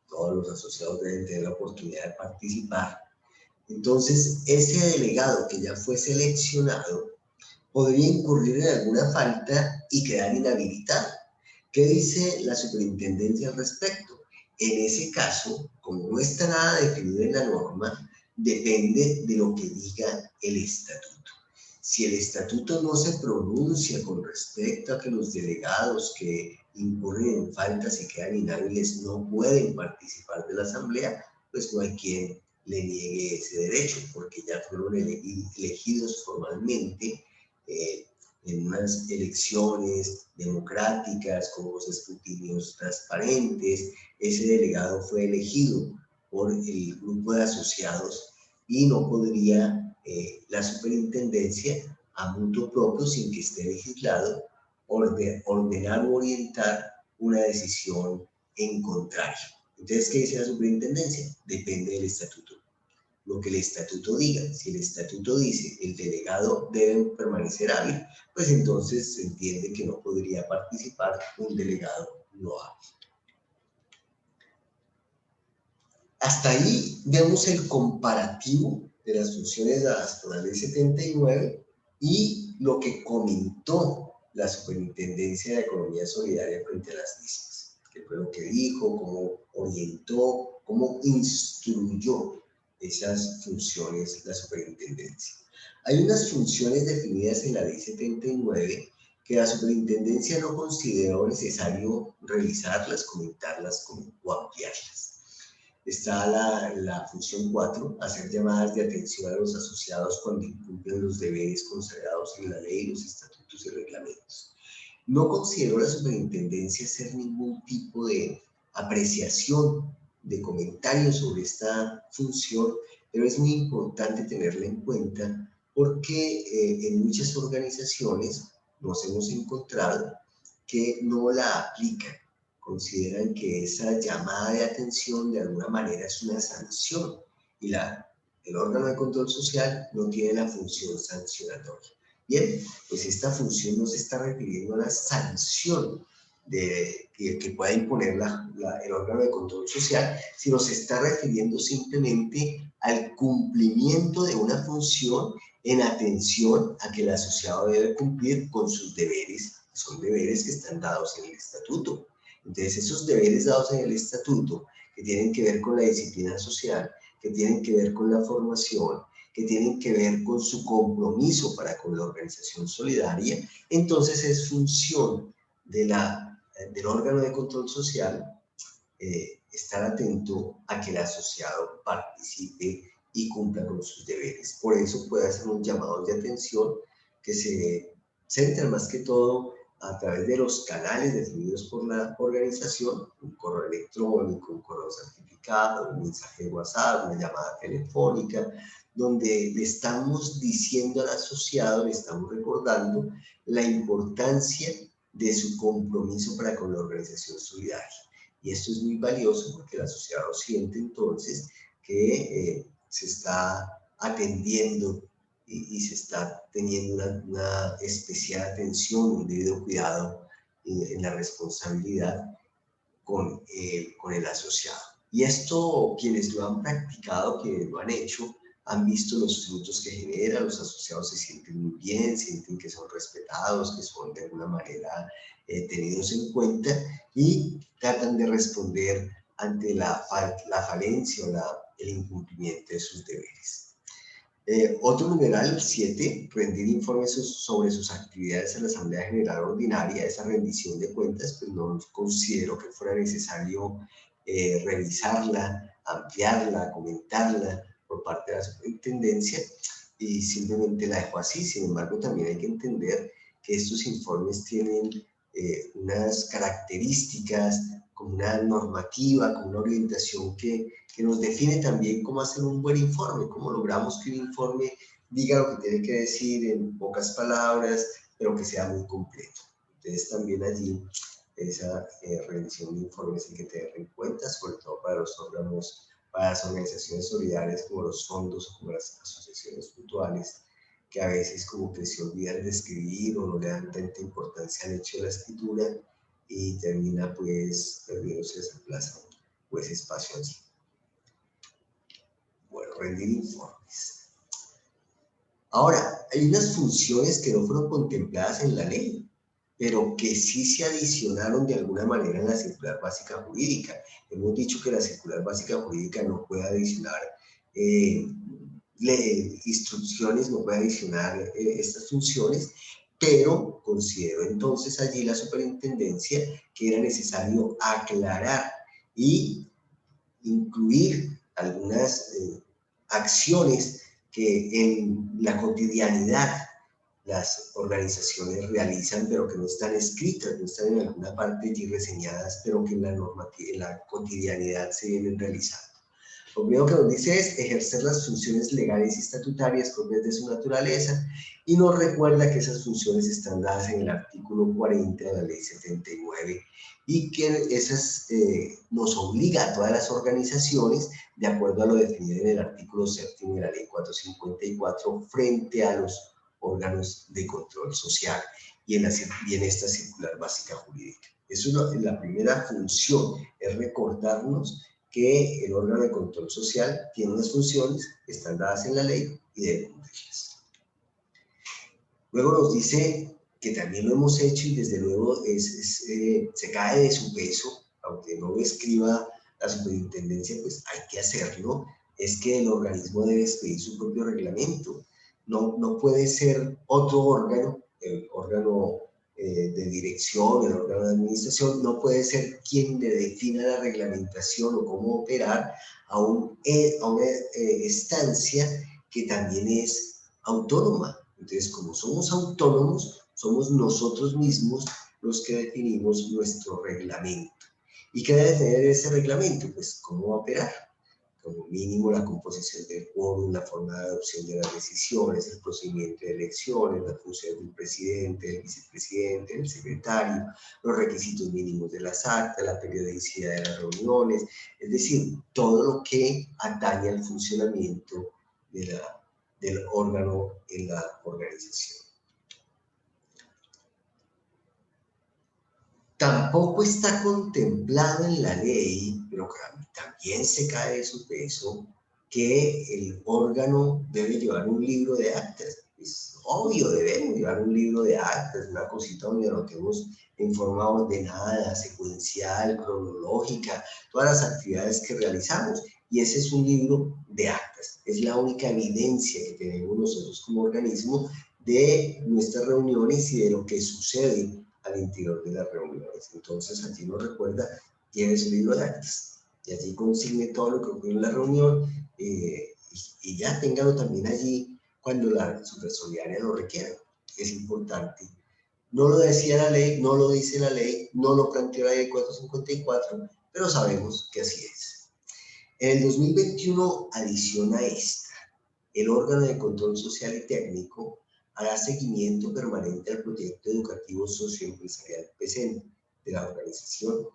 todos los asociados deben tener la oportunidad de participar. Entonces, ese delegado que ya fue seleccionado podría incurrir en alguna falta y quedar inhabilitado. ¿Qué dice la superintendencia al respecto? En ese caso, como no está nada definido en la norma, depende de lo que diga el estatuto. Si el estatuto no se pronuncia con respecto a que los delegados que incurren en faltas y quedan inhábiles no pueden participar de la asamblea, pues no hay quien le niegue ese derecho, porque ya fueron elegidos formalmente en unas elecciones democráticas con los escrutinios transparentes. Ese delegado fue elegido por el grupo de asociados y no podría la superintendencia, a mutuo propio, sin que esté legislado, ordenar o orientar una decisión en contrario. Entonces, ¿qué dice la superintendencia? Depende del estatuto. Lo que el estatuto diga. Si el estatuto dice el delegado debe permanecer hábil, pues entonces se entiende que no podría participar un delegado no hábil. Hasta ahí vemos el comparativo de las funciones dadas por la ley 79 y lo que comentó la Superintendencia de Economía Solidaria frente a las mismas, que fue lo que dijo, cómo orientó, cómo instruyó esas funciones la superintendencia. Hay unas funciones definidas en la ley 79 que la superintendencia no consideró necesario revisarlas, comentarlas o ampliarlas. Está la función 4, hacer llamadas de atención a los asociados cuando incumplen los deberes consagrados en la ley, los estatutos y reglamentos. No consideró la superintendencia hacer ningún tipo de apreciación, de comentarios sobre esta función, pero es muy importante tenerla en cuenta porque en muchas organizaciones nos hemos encontrado que no la aplican. Consideran que esa llamada de atención de alguna manera es una sanción y el órgano de control social no tiene la función sancionatoria. Bien, pues esta función no se está refiriendo a la sanción que pueda imponer el órgano de control social, sino se está refiriendo simplemente al cumplimiento de una función en atención a que el asociado debe cumplir con sus deberes, son deberes que están dados en el estatuto. Entonces, esos deberes dados en el estatuto, que tienen que ver con la disciplina social, que tienen que ver con la formación, que tienen que ver con su compromiso para con la organización solidaria, entonces es función del órgano de control social estar atento a que el asociado participe y cumpla con sus deberes. Por eso puede hacer un llamado de atención que se centra más que todo a través de los canales definidos por la organización, un correo electrónico, un correo certificado, un mensaje de WhatsApp, una llamada telefónica, donde le estamos diciendo al asociado, le estamos recordando la importancia de su compromiso para con la organización solidaria. Y esto es muy valioso porque el asociado siente entonces que se está atendiendo y se está teniendo una especial atención, un debido cuidado en la responsabilidad con el asociado. Y esto, quienes lo han practicado, quienes lo han hecho, han visto los frutos que genera, los asociados se sienten muy bien, sienten que son respetados, que son de alguna manera tenidos en cuenta y tratan de responder ante la falencia o el incumplimiento de sus deberes. Otro numeral, 7, rendir informes sobre sus actividades en la Asamblea General Ordinaria. Esa rendición de cuentas, pues no considero que fuera necesario revisarla, ampliarla, comentarla por parte de la superintendencia y simplemente la dejo así. Sin embargo, también hay que entender que estos informes tienen unas características, como una normativa, como una orientación que nos define también cómo hacer un buen informe, cómo logramos que un informe diga lo que tiene que decir en pocas palabras, pero que sea muy completo. Entonces también allí esa rendición de informes hay que tener en cuenta, sobre todo para los órganos, para las organizaciones solidarias como los fondos o como las asociaciones mutuales, que a veces como que se olvidan de escribir o no le dan tanta importancia al hecho de la escritura y termina pues perdiéndose esa plaza o ese espacio allí. Bueno, rendir informes. Ahora, hay unas funciones que no fueron contempladas en la ley, pero que sí se adicionaron de alguna manera en la circular básica jurídica. Hemos dicho que la circular básica jurídica no puede adicionar instrucciones, no puede adicionar estas funciones, pero considero entonces allí la superintendencia que era necesario aclarar y incluir algunas acciones que en la cotidianidad las organizaciones realizan, pero que no están escritas, no están en alguna parte allí reseñadas, pero que en la cotidianidad se vienen realizando. Lo primero que nos dice es ejercer las funciones legales y estatutarias propias de su naturaleza y nos recuerda que esas funciones están dadas en el artículo 40 de la ley 79 y que esas nos obliga a todas las organizaciones, de acuerdo a lo definido en el artículo 7 de la ley 454, frente a los órganos de control social y en esta circular básica jurídica. Eso es la primera función, es recordarnos que el órgano de control social tiene unas funciones que están dadas en la ley y debe cumplirlas. Luego nos dice que también lo hemos hecho y desde luego se cae de su peso, aunque no lo escriba la superintendencia, pues hay que hacerlo, es que el organismo debe expedir su propio reglamento. No puede ser otro órgano, el órgano de dirección, el órgano de administración, no puede ser quien le defina la reglamentación o cómo operar a una estancia que también es autónoma. Entonces, como somos autónomos, somos nosotros mismos los que definimos nuestro reglamento. ¿Y qué debe tener ese reglamento? Pues cómo operar. Como mínimo la composición del quórum, la forma de adopción de las decisiones, el procedimiento de elecciones, la función del presidente, del vicepresidente, del secretario, los requisitos mínimos de las actas, la periodicidad de las reuniones, es decir, todo lo que atañe al funcionamiento del órgano en la organización. Tampoco está contemplado en la ley, pero también se cae de su peso, que el órgano debe llevar un libro de actas. Es obvio, debemos llevar un libro de actas, una cosita donde anotemos en forma ordenada, secuencial, cronológica, todas las actividades que realizamos. Y ese es un libro de actas. Es la única evidencia que tenemos nosotros como organismo de nuestras reuniones y de lo que sucede al interior de las reuniones. Entonces allí nos recuerda, tiene su libro de actas y allí consigne todo lo que ocurrió en la reunión y ya téngalo también allí cuando la supersolidaria lo requiera. Es importante. No lo decía la ley, no lo dice la ley, no lo planteó la ley 454, pero sabemos que así es. En el 2021 adiciona esta. El órgano de control social y técnico hará seguimiento permanente al proyecto educativo socioempresarial presente de la organización,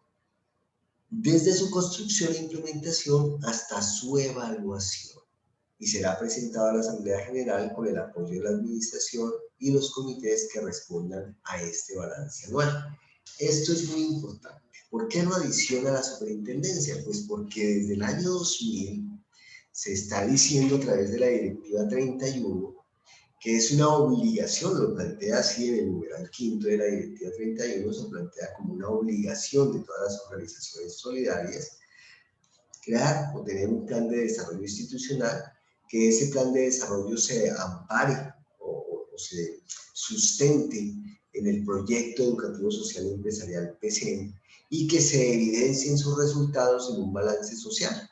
desde su construcción e implementación hasta su evaluación. y será presentado a la Asamblea General con el apoyo de la Administración y los comités que respondan a este balance anual. Esto es muy importante. ¿Por qué lo adiciona la superintendencia? Pues porque desde el año 2000 se está diciendo a través de la Directiva 31 que es una obligación, lo plantea así en el numeral quinto de la Directiva 31, se plantea como una obligación de todas las organizaciones solidarias crear o tener un plan de desarrollo institucional, que ese plan de desarrollo se ampare o se sustente en el proyecto educativo social y empresarial PCM y que se evidencien sus resultados en un balance social.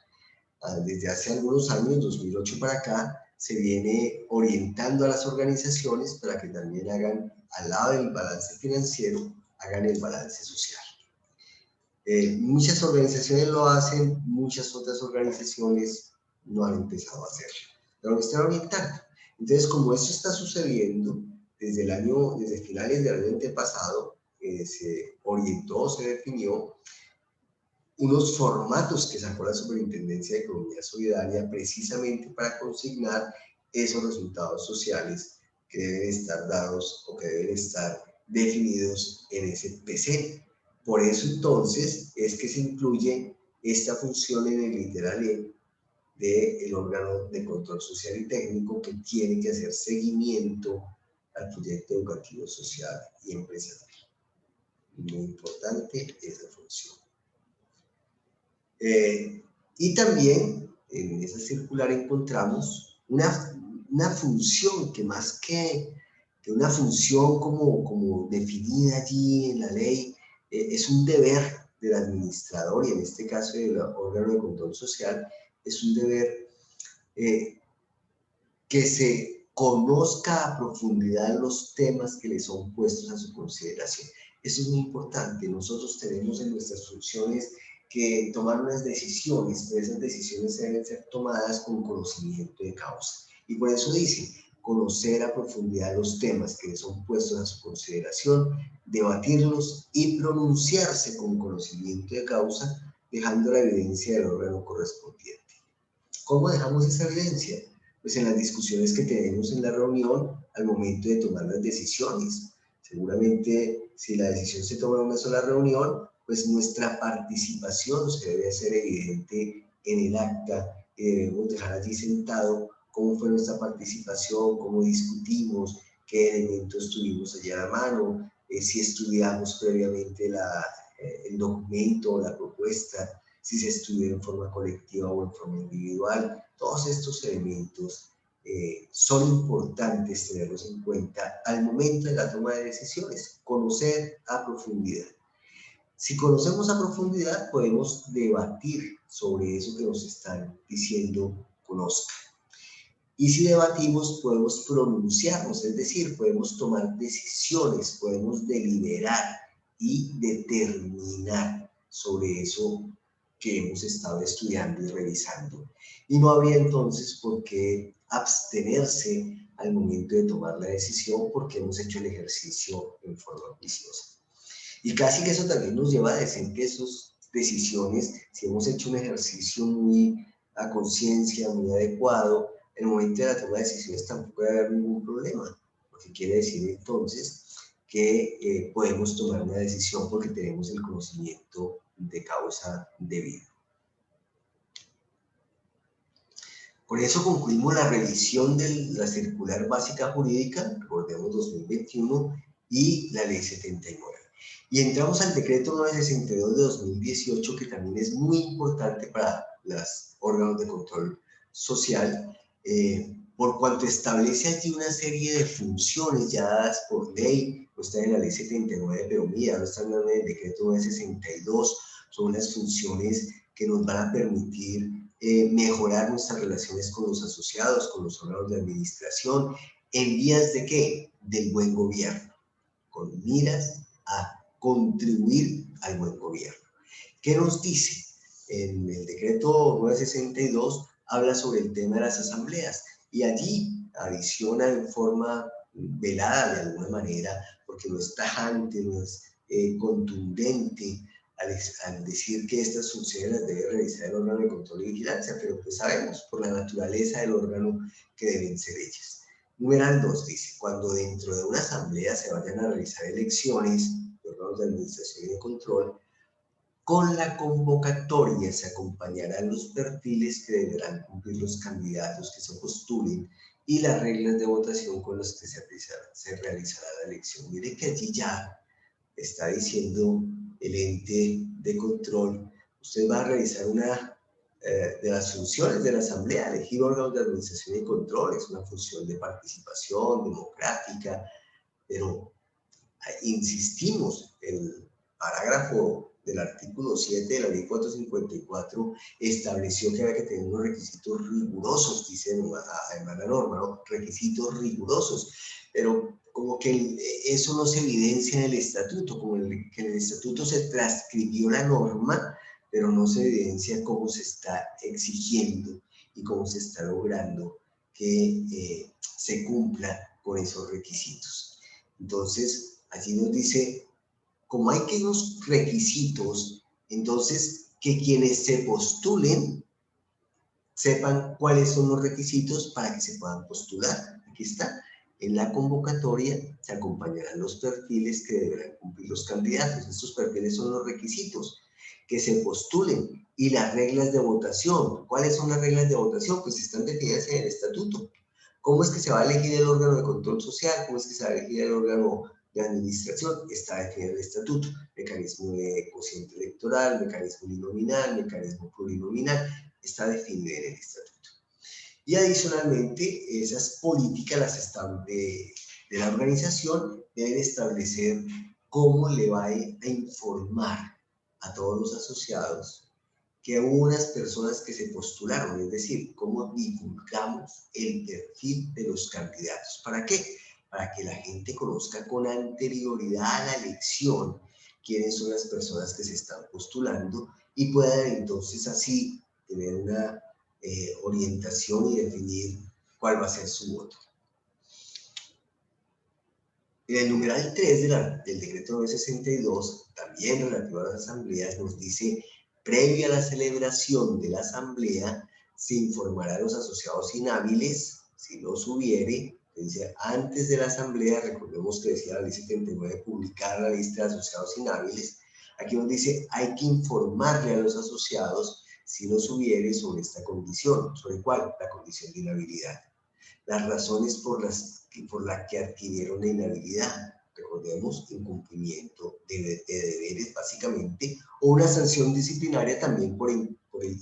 Desde hace algunos años, 2008 para acá, se viene orientando a las organizaciones para que también hagan, al lado del balance financiero, hagan el balance social. Muchas organizaciones lo hacen, muchas otras organizaciones no han empezado a hacerlo, pero lo están orientando. Entonces, como esto está sucediendo, desde finales del año antepasado, se orientó, se definió unos formatos que sacó la Superintendencia de Economía Solidaria precisamente para consignar esos resultados sociales que deben estar dados o que deben estar definidos en ese PC. Por eso entonces es que se incluye esta función en el literal E del órgano de control social y técnico que tiene que hacer seguimiento al proyecto educativo social y empresarial. Muy importante esa función. Y también en esa circular encontramos una función que más que una función como definida allí en la ley, es un deber del administrador y en este caso del órgano de control social, es un deber que se conozca a profundidad los temas que le son puestos a su consideración. Eso es muy importante. Nosotros tenemos en nuestras funciones que tomar unas decisiones, pero esas decisiones deben ser tomadas con conocimiento de causa. Y por eso dice, conocer a profundidad los temas que le son puestos a su consideración, debatirlos y pronunciarse con conocimiento de causa, dejando la evidencia del órgano correspondiente. ¿Cómo dejamos esa evidencia? Pues en las discusiones que tenemos en la reunión al momento de tomar las decisiones. Seguramente si la decisión se toma en una sola reunión, pues nuestra participación se debe hacer evidente en el acta y debemos dejar allí sentado cómo fue nuestra participación, cómo discutimos, qué elementos tuvimos allá a la mano, si estudiamos previamente el documento o la propuesta, si se estudia en forma colectiva o en forma individual. Todos estos elementos son importantes tenerlos en cuenta al momento de la toma de decisiones, conocer a profundidad. Si conocemos a profundidad, podemos debatir sobre eso que nos están diciendo conozca. Y si debatimos, podemos pronunciarnos, es decir, podemos tomar decisiones, podemos deliberar y determinar sobre eso que hemos estado estudiando y revisando. Y no habría entonces por qué abstenerse al momento de tomar la decisión porque hemos hecho el ejercicio en forma juiciosa. Y casi que eso también nos lleva a decir que esas decisiones, si hemos hecho un ejercicio muy a conciencia, muy adecuado, en el momento de la toma de decisiones tampoco debe haber ningún problema, porque quiere decir entonces que podemos tomar una decisión porque tenemos el conocimiento de causa debida. Por eso concluimos la revisión de la circular básica jurídica, recordemos 2021, y la ley 79. Y entramos al decreto 962 de 2018, que también es muy importante para los órganos de control social, por cuanto establece allí una serie de funciones ya dadas por ley, no está en la ley 79, pero mira, no está en el decreto 962, son las funciones que nos van a permitir mejorar nuestras relaciones con los asociados, con los órganos de administración, en vías de ¿qué? Del buen gobierno, con miras a contribuir al buen gobierno. ¿Qué nos dice? En el decreto 962 habla sobre el tema de las asambleas y allí adiciona en forma velada de alguna manera, porque no es tajante, no es contundente, al decir que estas funciones las debe realizar el órgano de control y vigilancia, pero pues sabemos por la naturaleza del órgano que deben ser ellas. Numeral 2 dice, cuando dentro de una asamblea se vayan a realizar elecciones de órganos de administración y de control, con la convocatoria se acompañarán los perfiles que deberán cumplir los candidatos que se postulen y las reglas de votación con las que se realizará la elección. Mire que allí ya está diciendo el ente de control, usted va a realizar una de las funciones de la asamblea, elegir órganos de administración y control, es una función de participación democrática, pero insistimos, el parágrafo del artículo 7 de la ley 454 estableció que había que tener unos requisitos rigurosos, dice además la norma, ¿no? Requisitos rigurosos, pero como que eso no se evidencia en el estatuto, como que en el estatuto se transcribió la norma, pero no se evidencia cómo se está exigiendo y cómo se está logrando que se cumpla con esos requisitos. Entonces, allí nos dice, como hay que unos requisitos, entonces que quienes se postulen sepan cuáles son los requisitos para que se puedan postular. Aquí está. En la convocatoria se acompañarán los perfiles que deberán cumplir los candidatos. Estos perfiles son los requisitos que se postulen y las reglas de votación. ¿Cuáles son las reglas de votación? Pues están definidas en el estatuto. ¿Cómo es que se va a elegir el órgano de control social? ¿Cómo es que se va a elegir el órgano de administración? Está definido en el estatuto. Mecanismo de cociente electoral, mecanismo uninominal, mecanismo plurinominal. Está definido en el estatuto. Y adicionalmente, esas políticas de la organización deben establecer cómo le va a informar a todos los asociados que hubo unas personas que se postularon, es decir, cómo divulgamos el perfil de los candidatos. ¿Para qué? Para que la gente conozca con anterioridad a la elección quiénes son las personas que se están postulando y puedan entonces así tener una orientación y definir cuál va a ser su voto. En el numeral 3 del decreto 962, también relativo a las asambleas, nos dice, previa a la celebración de la asamblea, se informará a los asociados inhábiles, si los hubiere, dice, antes de la asamblea, recordemos que decía la ley 79, publicar la lista de asociados inhábiles. Aquí nos dice, hay que informarle a los asociados si los hubiere sobre esta condición. ¿Sobre cuál? La condición de inhabilidad. Las razones por las que adquirieron la inhabilidad. Recordemos, incumplimiento de deberes, básicamente, o una sanción disciplinaria también por el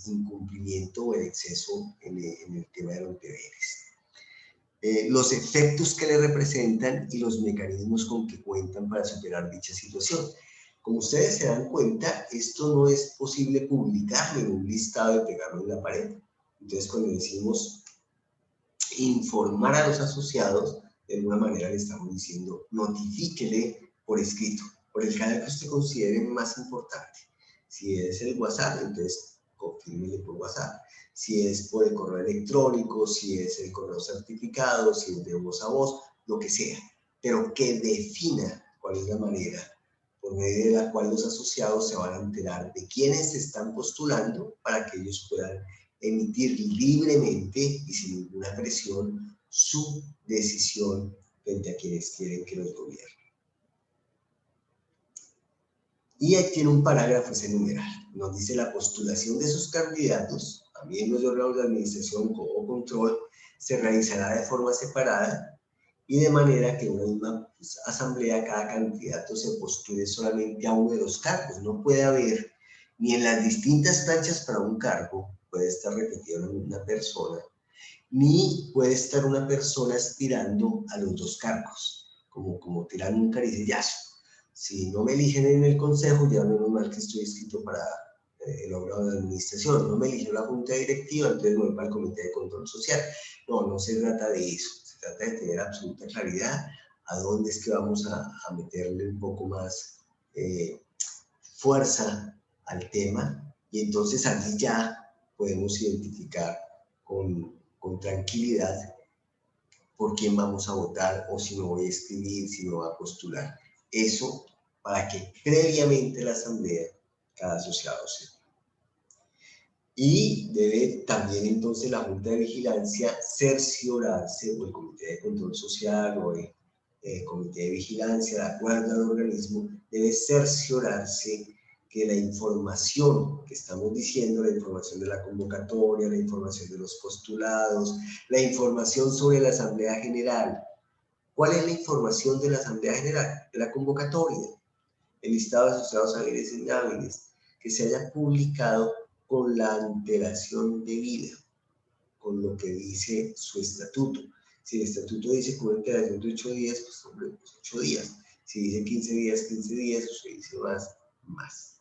incumplimiento o el exceso en el tema de los deberes. Los efectos que le representan y los mecanismos con que cuentan para superar dicha situación. Como ustedes se dan cuenta, esto no es posible publicarlo en un listado y pegarlo en la pared. Entonces, cuando decimos informar a los asociados, de alguna manera le estamos diciendo, notifíquele por escrito, por el canal que usted considere más importante. Si es el WhatsApp, entonces confírmele por WhatsApp. Si es por el correo electrónico, si es el correo certificado, si es de voz a voz, lo que sea. Pero que defina cuál es la manera por medio de la cual los asociados se van a enterar de quiénes se están postulando para que ellos puedan emitir libremente y sin ninguna presión su decisión frente a quienes quieren que los gobiernen. Y ahí tiene un parágrafo ese numeral. Nos dice la postulación de sus candidatos a miembros de órganos de administración o control se realizará de forma separada y de manera que en una misma asamblea cada candidato se postule solamente a uno de los cargos. No puede haber ni en las distintas planchas para un cargo, puede estar repetida una persona, ni puede estar una persona aspirando a los dos cargos, como tirando un caricellazo. Si no me eligen en el consejo, ya menos mal que estoy inscrito para el órgano de administración. No me eligió la junta directiva, entonces me voy para el comité de control social. No, no se trata de eso. Se trata de tener absoluta claridad a dónde es que vamos a meterle un poco más fuerza al tema y entonces allí ya podemos identificar con tranquilidad por quién vamos a votar o si me voy a escribir, si me voy a postular. Eso para que previamente la asamblea cada asociado, ¿sí? Y debe también entonces la Junta de Vigilancia cerciorarse, o el Comité de Control Social, o el Comité de Vigilancia, de acuerdo al organismo, debe cerciorarse que la información que estamos diciendo, la información de la convocatoria, la información de los postulados, la información sobre la Asamblea General. ¿Cuál es la información de la Asamblea General? De la convocatoria, el listado de asociados hábiles e inhábiles, que se haya publicado con la antelación debida, con lo que dice su estatuto. Si el estatuto dice con una antelación de 8 días, pues hombre, pues 8 días. Si dice 15 días, 15 días, o si dice más.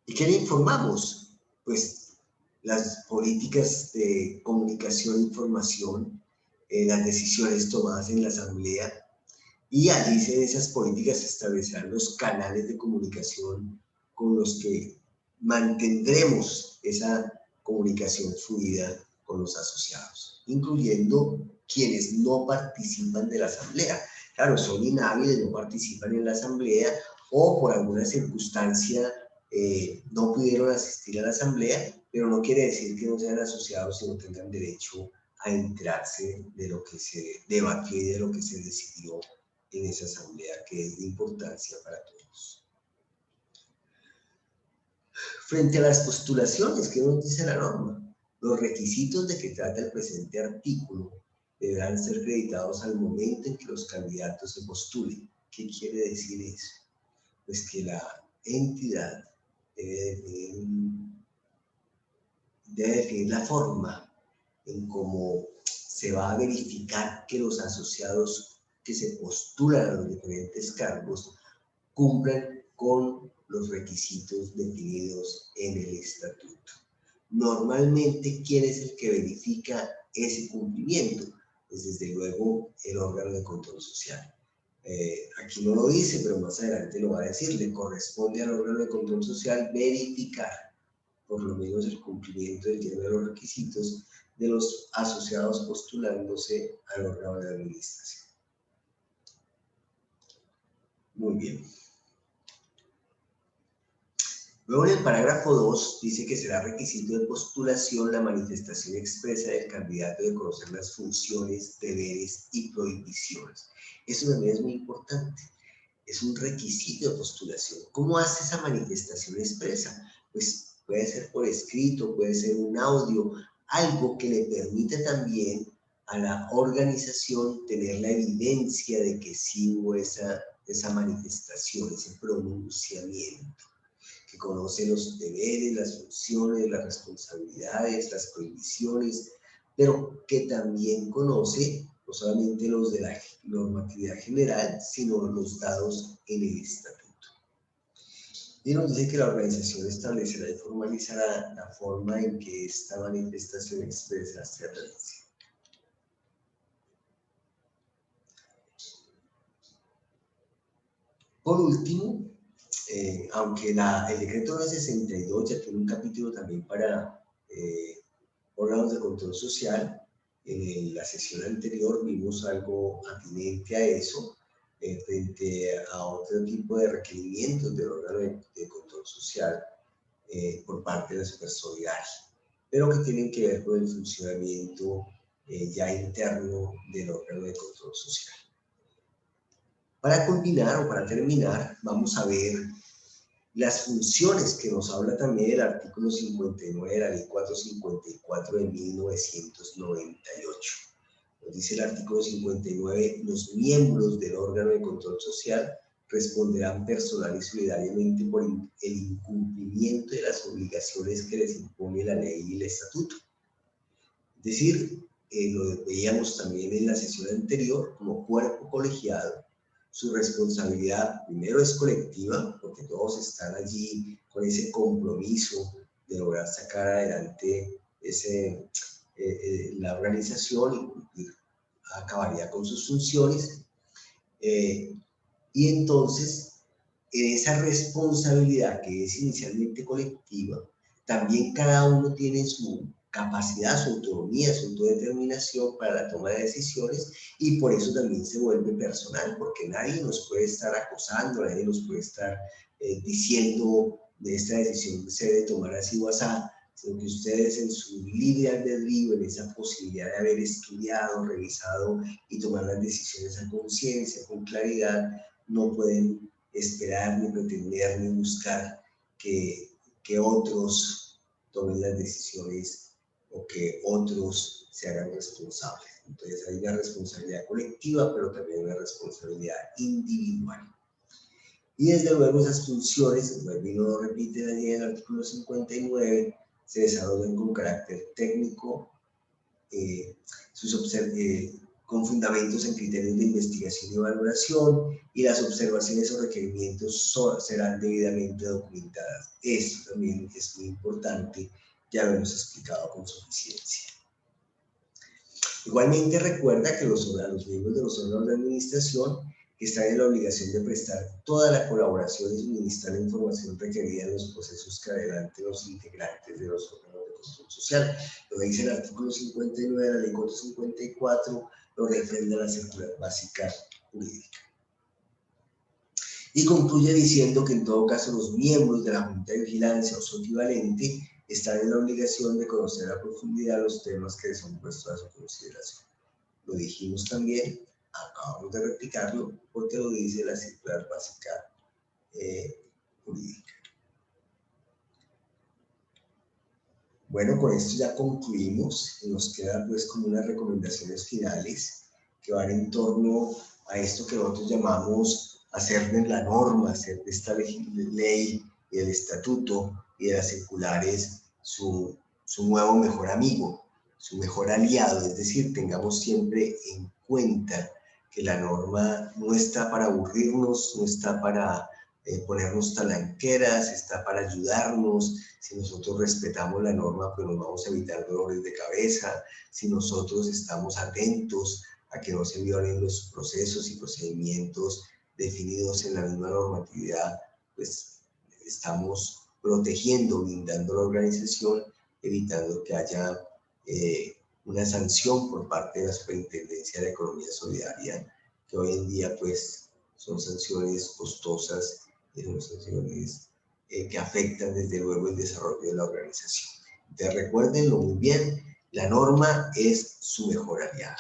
¿Y qué le informamos? Pues las políticas de comunicación e información, las decisiones tomadas en la asamblea, y allí en esas políticas se establecerán los canales de comunicación con los que mantendremos esa comunicación fluida con los asociados, incluyendo quienes no participan de la asamblea. Claro, son inhábiles, no participan en la asamblea o por alguna circunstancia no pudieron asistir a la asamblea, pero no quiere decir que no sean asociados y no tengan derecho a enterarse de lo que se debatió y de lo que se decidió en esa asamblea, que es de importancia para todos. Frente a las postulaciones, ¿qué nos dice la norma? Los requisitos de que trata el presente artículo deberán ser acreditados al momento en que los candidatos se postulen. ¿Qué quiere decir eso? Pues que la entidad debe definir la forma en cómo se va a verificar que los asociados que se postulan a los diferentes cargos cumplan con los requisitos definidos en el estatuto. Normalmente, ¿quién es el que verifica ese cumplimiento? Pues desde luego el órgano de control social. Aquí no lo dice, pero más adelante lo va a decir. Le corresponde al órgano de control social verificar por lo menos el cumplimiento del lleno de los requisitos de los asociados postulándose al órgano de administración. Muy bien. Luego en el parágrafo 2 dice que será requisito de postulación la manifestación expresa del candidato de conocer las funciones, deberes y prohibiciones. Eso también es muy importante. Es un requisito de postulación. ¿Cómo hace esa manifestación expresa? Pues puede ser por escrito, puede ser un audio, algo que le permita también a la organización tener la evidencia de que sí hubo esa manifestación, ese pronunciamiento, que conoce los deberes, las funciones, las responsabilidades, las prohibiciones, pero que también conoce no solamente los de la normatividad general, sino los dados en el estatuto. Y nos dice que la organización establecerá y formalizará la forma en que esta manifestación expresa se realice. Por último, aunque el decreto 962 ya tiene un capítulo también para órganos de control social, en la sesión anterior vimos algo atinente a eso, frente a otro tipo de requerimientos del órgano de control social por parte de la supersolidaria, pero que tienen que ver con el funcionamiento ya interno del órgano de control social. Para culminar o para terminar, vamos a ver las funciones que nos habla también el artículo 59 de la ley 454 de 1998. Nos dice el artículo 59, los miembros del órgano de control social responderán personal y solidariamente por el incumplimiento de las obligaciones que les impone la ley y el estatuto. Es decir, lo veíamos también en la sesión anterior, como cuerpo colegiado, su responsabilidad primero es colectiva, porque todos están allí con ese compromiso de lograr sacar adelante la organización y cumplir a cabalidad con sus funciones. Y entonces, en esa responsabilidad que es inicialmente colectiva, también cada uno tiene su capacidad, su autonomía, su autodeterminación para la toma de decisiones, y por eso también se vuelve personal, porque nadie nos puede estar acosando, nadie nos puede estar diciendo de esta decisión se debe tomar así o así, sino que ustedes en su libre albedrío, en esa posibilidad de haber estudiado, revisado y tomar las decisiones a conciencia, con claridad, no pueden esperar, ni pretender, ni buscar que otros tomen las decisiones o que otros se hagan responsables. Entonces hay una responsabilidad colectiva, pero también una responsabilidad individual. Y desde luego esas funciones, vuelvo y lo repite allí en el artículo 59, se desarrollan con carácter técnico, con fundamentos en criterios de investigación y valoración, y las observaciones o requerimientos serán debidamente documentadas. Esto también es muy importante, ya lo hemos explicado con suficiencia. Igualmente recuerda que los miembros de los órganos de administración están en la obligación de prestar toda la colaboración y suministrar la información requerida en los procesos que adelanten los integrantes de los órganos de control social. Lo dice el artículo 59 de la ley 454, lo refrenda la circular básica jurídica. Y concluye diciendo que en todo caso los miembros de la Junta de Vigilancia o su equivalente están en la obligación de conocer a profundidad los temas que son puestos a su consideración. Lo dijimos también, acabamos de replicarlo, porque lo dice la circular básica jurídica. Bueno, con esto ya concluimos y nos queda pues como unas recomendaciones finales que van en torno a esto que nosotros llamamos hacer de la norma, hacer de esta ley y el estatuto y de las circulares su nuevo mejor amigo, su mejor aliado. Es decir, tengamos siempre en cuenta que la norma no está para aburrirnos, no está para ponernos talanqueras, está para ayudarnos. Si nosotros respetamos la norma, pues nos vamos a evitar dolores de cabeza. Si nosotros estamos atentos a que no se violen los procesos y procedimientos definidos en la misma normatividad, pues estamos protegiendo, blindando la organización, evitando que haya una sanción por parte de la Superintendencia de Economía Solidaria, que hoy en día pues son sanciones costosas y son sanciones que afectan desde luego el desarrollo de la organización. Entonces recuérdenlo muy bien, la norma es su mejor aliada.